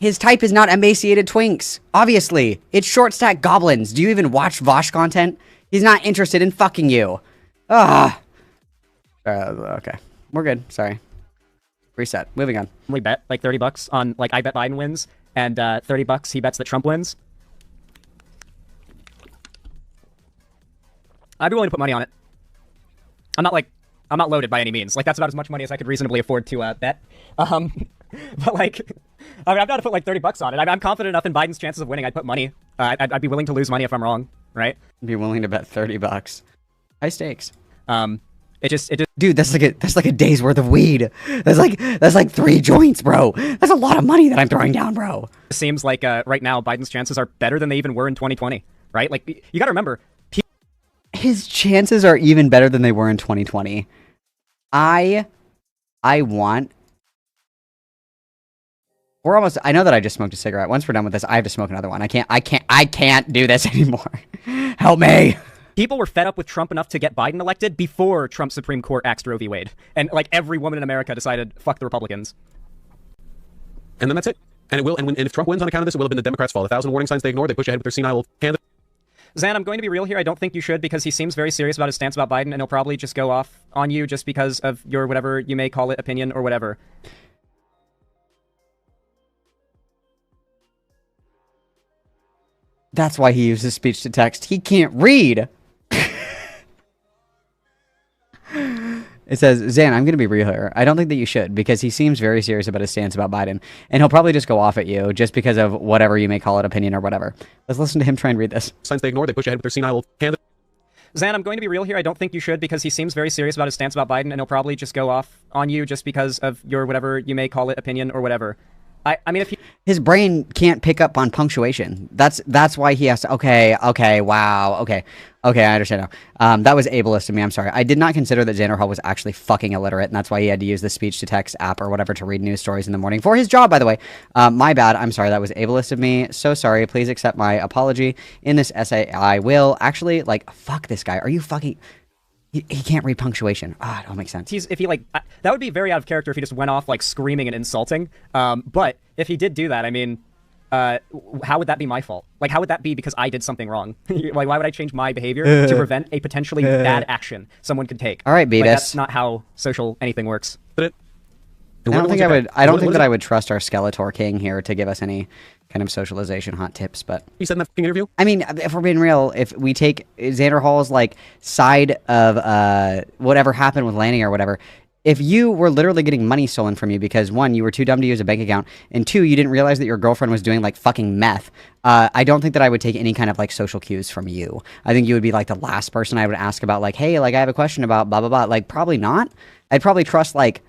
His type is not emaciated twinks. Obviously. It's short stack goblins. Do you even watch Vaush content? He's not interested in fucking you. Ah. Okay. We're good. Sorry. Reset. Moving on. We bet like $30 on, like, I bet Biden wins, and $30 he bets that Trump wins. I'd be willing to put money on it. I'm not loaded by any means. Like, that's about as much money as I could reasonably afford to bet. But like, I mean, I'm down to put like $30 on it. I'm confident enough in Biden's chances of winning. I'd put money. I'd be willing to lose money if I'm wrong, right? Be willing to bet $30. High stakes. It just dude, that's like a day's worth of weed. That's like 3 joints, bro. That's a lot of money that I'm throwing down, bro. It seems like right now Biden's chances are better than they even were in 2020, right? Like, you got to remember, his chances are even better than they were in 2020. I know that I just smoked a cigarette. Once we're done with this, I have to smoke another one. I can't do this anymore. Help me. People were fed up with Trump enough to get Biden elected before Trump's Supreme Court axed Roe v. Wade. And like every woman in America decided, fuck the Republicans. And then that's it. And it will. And if Trump wins on account of this, it will have been the Democrats' fault. 1,000 warning signs they ignored. They push ahead with their senile candidate. Zan, I'm going to be real here. I don't think you should, because he seems very serious about his stance about Biden, and he'll probably just go off on you just because of your whatever you may call it, opinion or whatever. That's why he uses speech to text. He can't read. It says, Zan, I'm going to be real here. I don't think that you should, because he seems very serious about his stance about Biden, and he'll probably just go off at you just because of whatever you may call it, opinion or whatever. Let's listen to him try and read this. Signs they ignored. They push ahead with their senile candidate. Zan, I'm going to be real here. I don't think you should, because he seems very serious about his stance about Biden, and he'll probably just go off on you just because of your whatever you may call it, opinion or whatever. I mean, if he... His brain can't pick up on punctuation. That's why he has to... Okay, wow, okay, I understand now. That was ableist of me, I'm sorry. I did not consider that XANDERHAL was actually fucking illiterate, and that's why he had to use the speech-to-text app or whatever to read news stories in the morning for his job, by the way. My bad, I'm sorry, that was ableist of me. So sorry, please accept my apology. In this essay, I will actually, like, fuck this guy. Are you fucking... He can't read punctuation. Ah, it all makes sense. If he, like, that would be very out of character if he just went off, like, screaming and insulting. But if he did do that, I mean, how would that be my fault? Like, how would that be because I did something wrong? Like, why would I change my behavior to prevent a potentially bad action someone could take? All right, Beavis. Like, that's not how social anything works. I don't think I would trust our Skeletor King here to give us any kind of socialization hot tips, but... He said in that interview? I mean, if we're being real, if we take XANDERHAL's, like, side of whatever happened with Lanning or whatever, if you were literally getting money stolen from you because, 1, you were too dumb to use a bank account, and 2, you didn't realize that your girlfriend was doing, like, fucking meth, I don't think that I would take any kind of, like, social cues from you. I think you would be, like, the last person I would ask about, like, hey, like, I have a question about blah, blah, blah. Like, probably not. I'd probably trust, like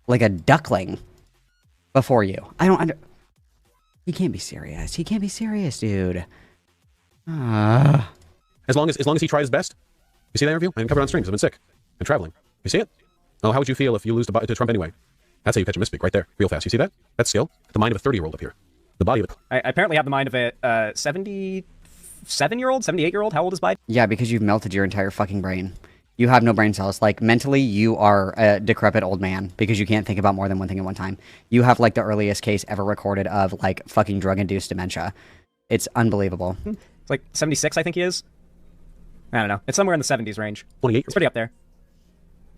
a duckling before you. He can't be serious. He can't be serious, dude. As long as he tried his best. You see that interview? I didn't cover it on stream because I've been sick and traveling. You see it? Oh, how would you feel if you lose to Trump anyway? That's how you catch a misspeak right there, real fast. You see that? That's skill. The mind of a 30-year-old up here. The body of it. I apparently have the mind of a 77-year-old, 78-year-old. How old is Biden? Yeah, because you've melted your entire fucking brain. You have no brain cells. Like, mentally, you are a decrepit old man because you can't think about more than one thing at one time. You have, like, the earliest case ever recorded of, like, fucking drug-induced dementia. It's unbelievable. It's like 76, I think he is. I don't know. It's somewhere in the 70s range. 28. It's pretty up there.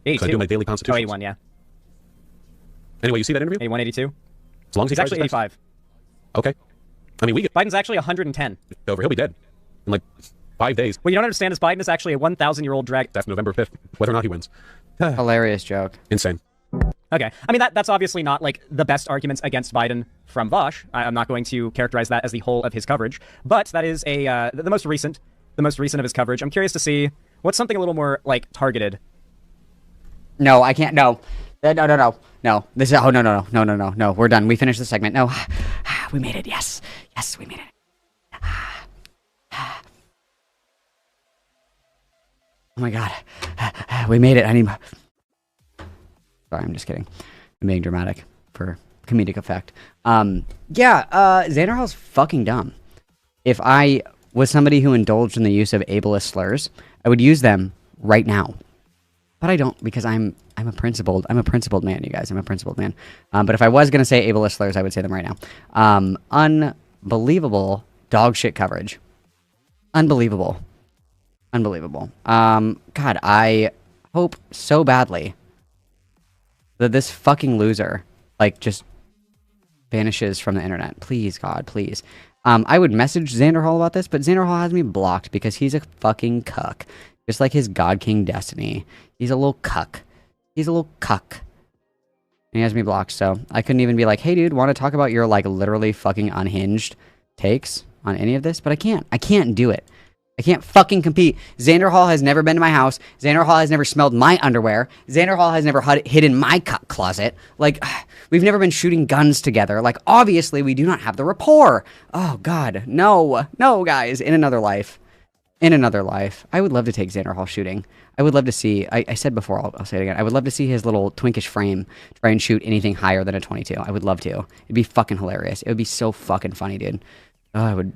82. So I do my daily constitution. Oh, 81, yeah. Anyway, you see that interview? 81, 82. As long as he's actually 85. Okay. I mean, we get... Biden's actually 110. Over. He'll be dead in, like, 5 days. What you don't understand is Biden is actually a 1,000-year-old drag. That's November 5th, whether or not he wins. Hilarious joke. Insane. Okay. I mean, that's obviously not, like, the best arguments against Biden from Vaush. I'm not going to characterize that as the whole of his coverage. But that is the most recent of his coverage. I'm curious to see what's something a little more, like, targeted. No, I can't. No. No. This is... Oh, no. We're done. We finished the segment. No. We made it. Yes, we made it. Oh, my God. We made it. I need... Sorry, I'm just kidding. I'm being dramatic for comedic effect. XANDERHAL's fucking dumb. If I was somebody who indulged in the use of ableist slurs, I would use them right now. But I don't, because I'm a principled man, you guys. I'm a principled man. But if I was going to say ableist slurs, I would say them right now. Unbelievable dog shit coverage. Unbelievable. God, I hope so badly that this fucking loser, like, just vanishes from the internet. Please, God, please. I would message XANDERHAL about this, but XANDERHAL has me blocked because he's a fucking cuck. Just like his God King Destiny. He's a little cuck. And he has me blocked, so I couldn't even be like, hey, dude, want to talk about your, like, literally fucking unhinged takes on any of this? But I can't. I can't do it. I can't fucking compete. XANDERHAL has never been to my house. XANDERHAL has never smelled my underwear. XANDERHAL has never hid in my closet. Like, we've never been shooting guns together. Like, obviously, we do not have the rapport. Oh, God. No, guys. In another life. I would love to take XANDERHAL shooting. I would love to see, I said before, I'll say it again. I would love to see his little twinkish frame try and shoot anything higher than a 22. I would love to. It'd be fucking hilarious. It would be so fucking funny, dude. Oh, I would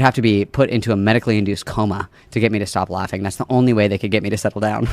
have to be put into a medically induced coma to get me to stop laughing. That's the only way they could get me to settle down.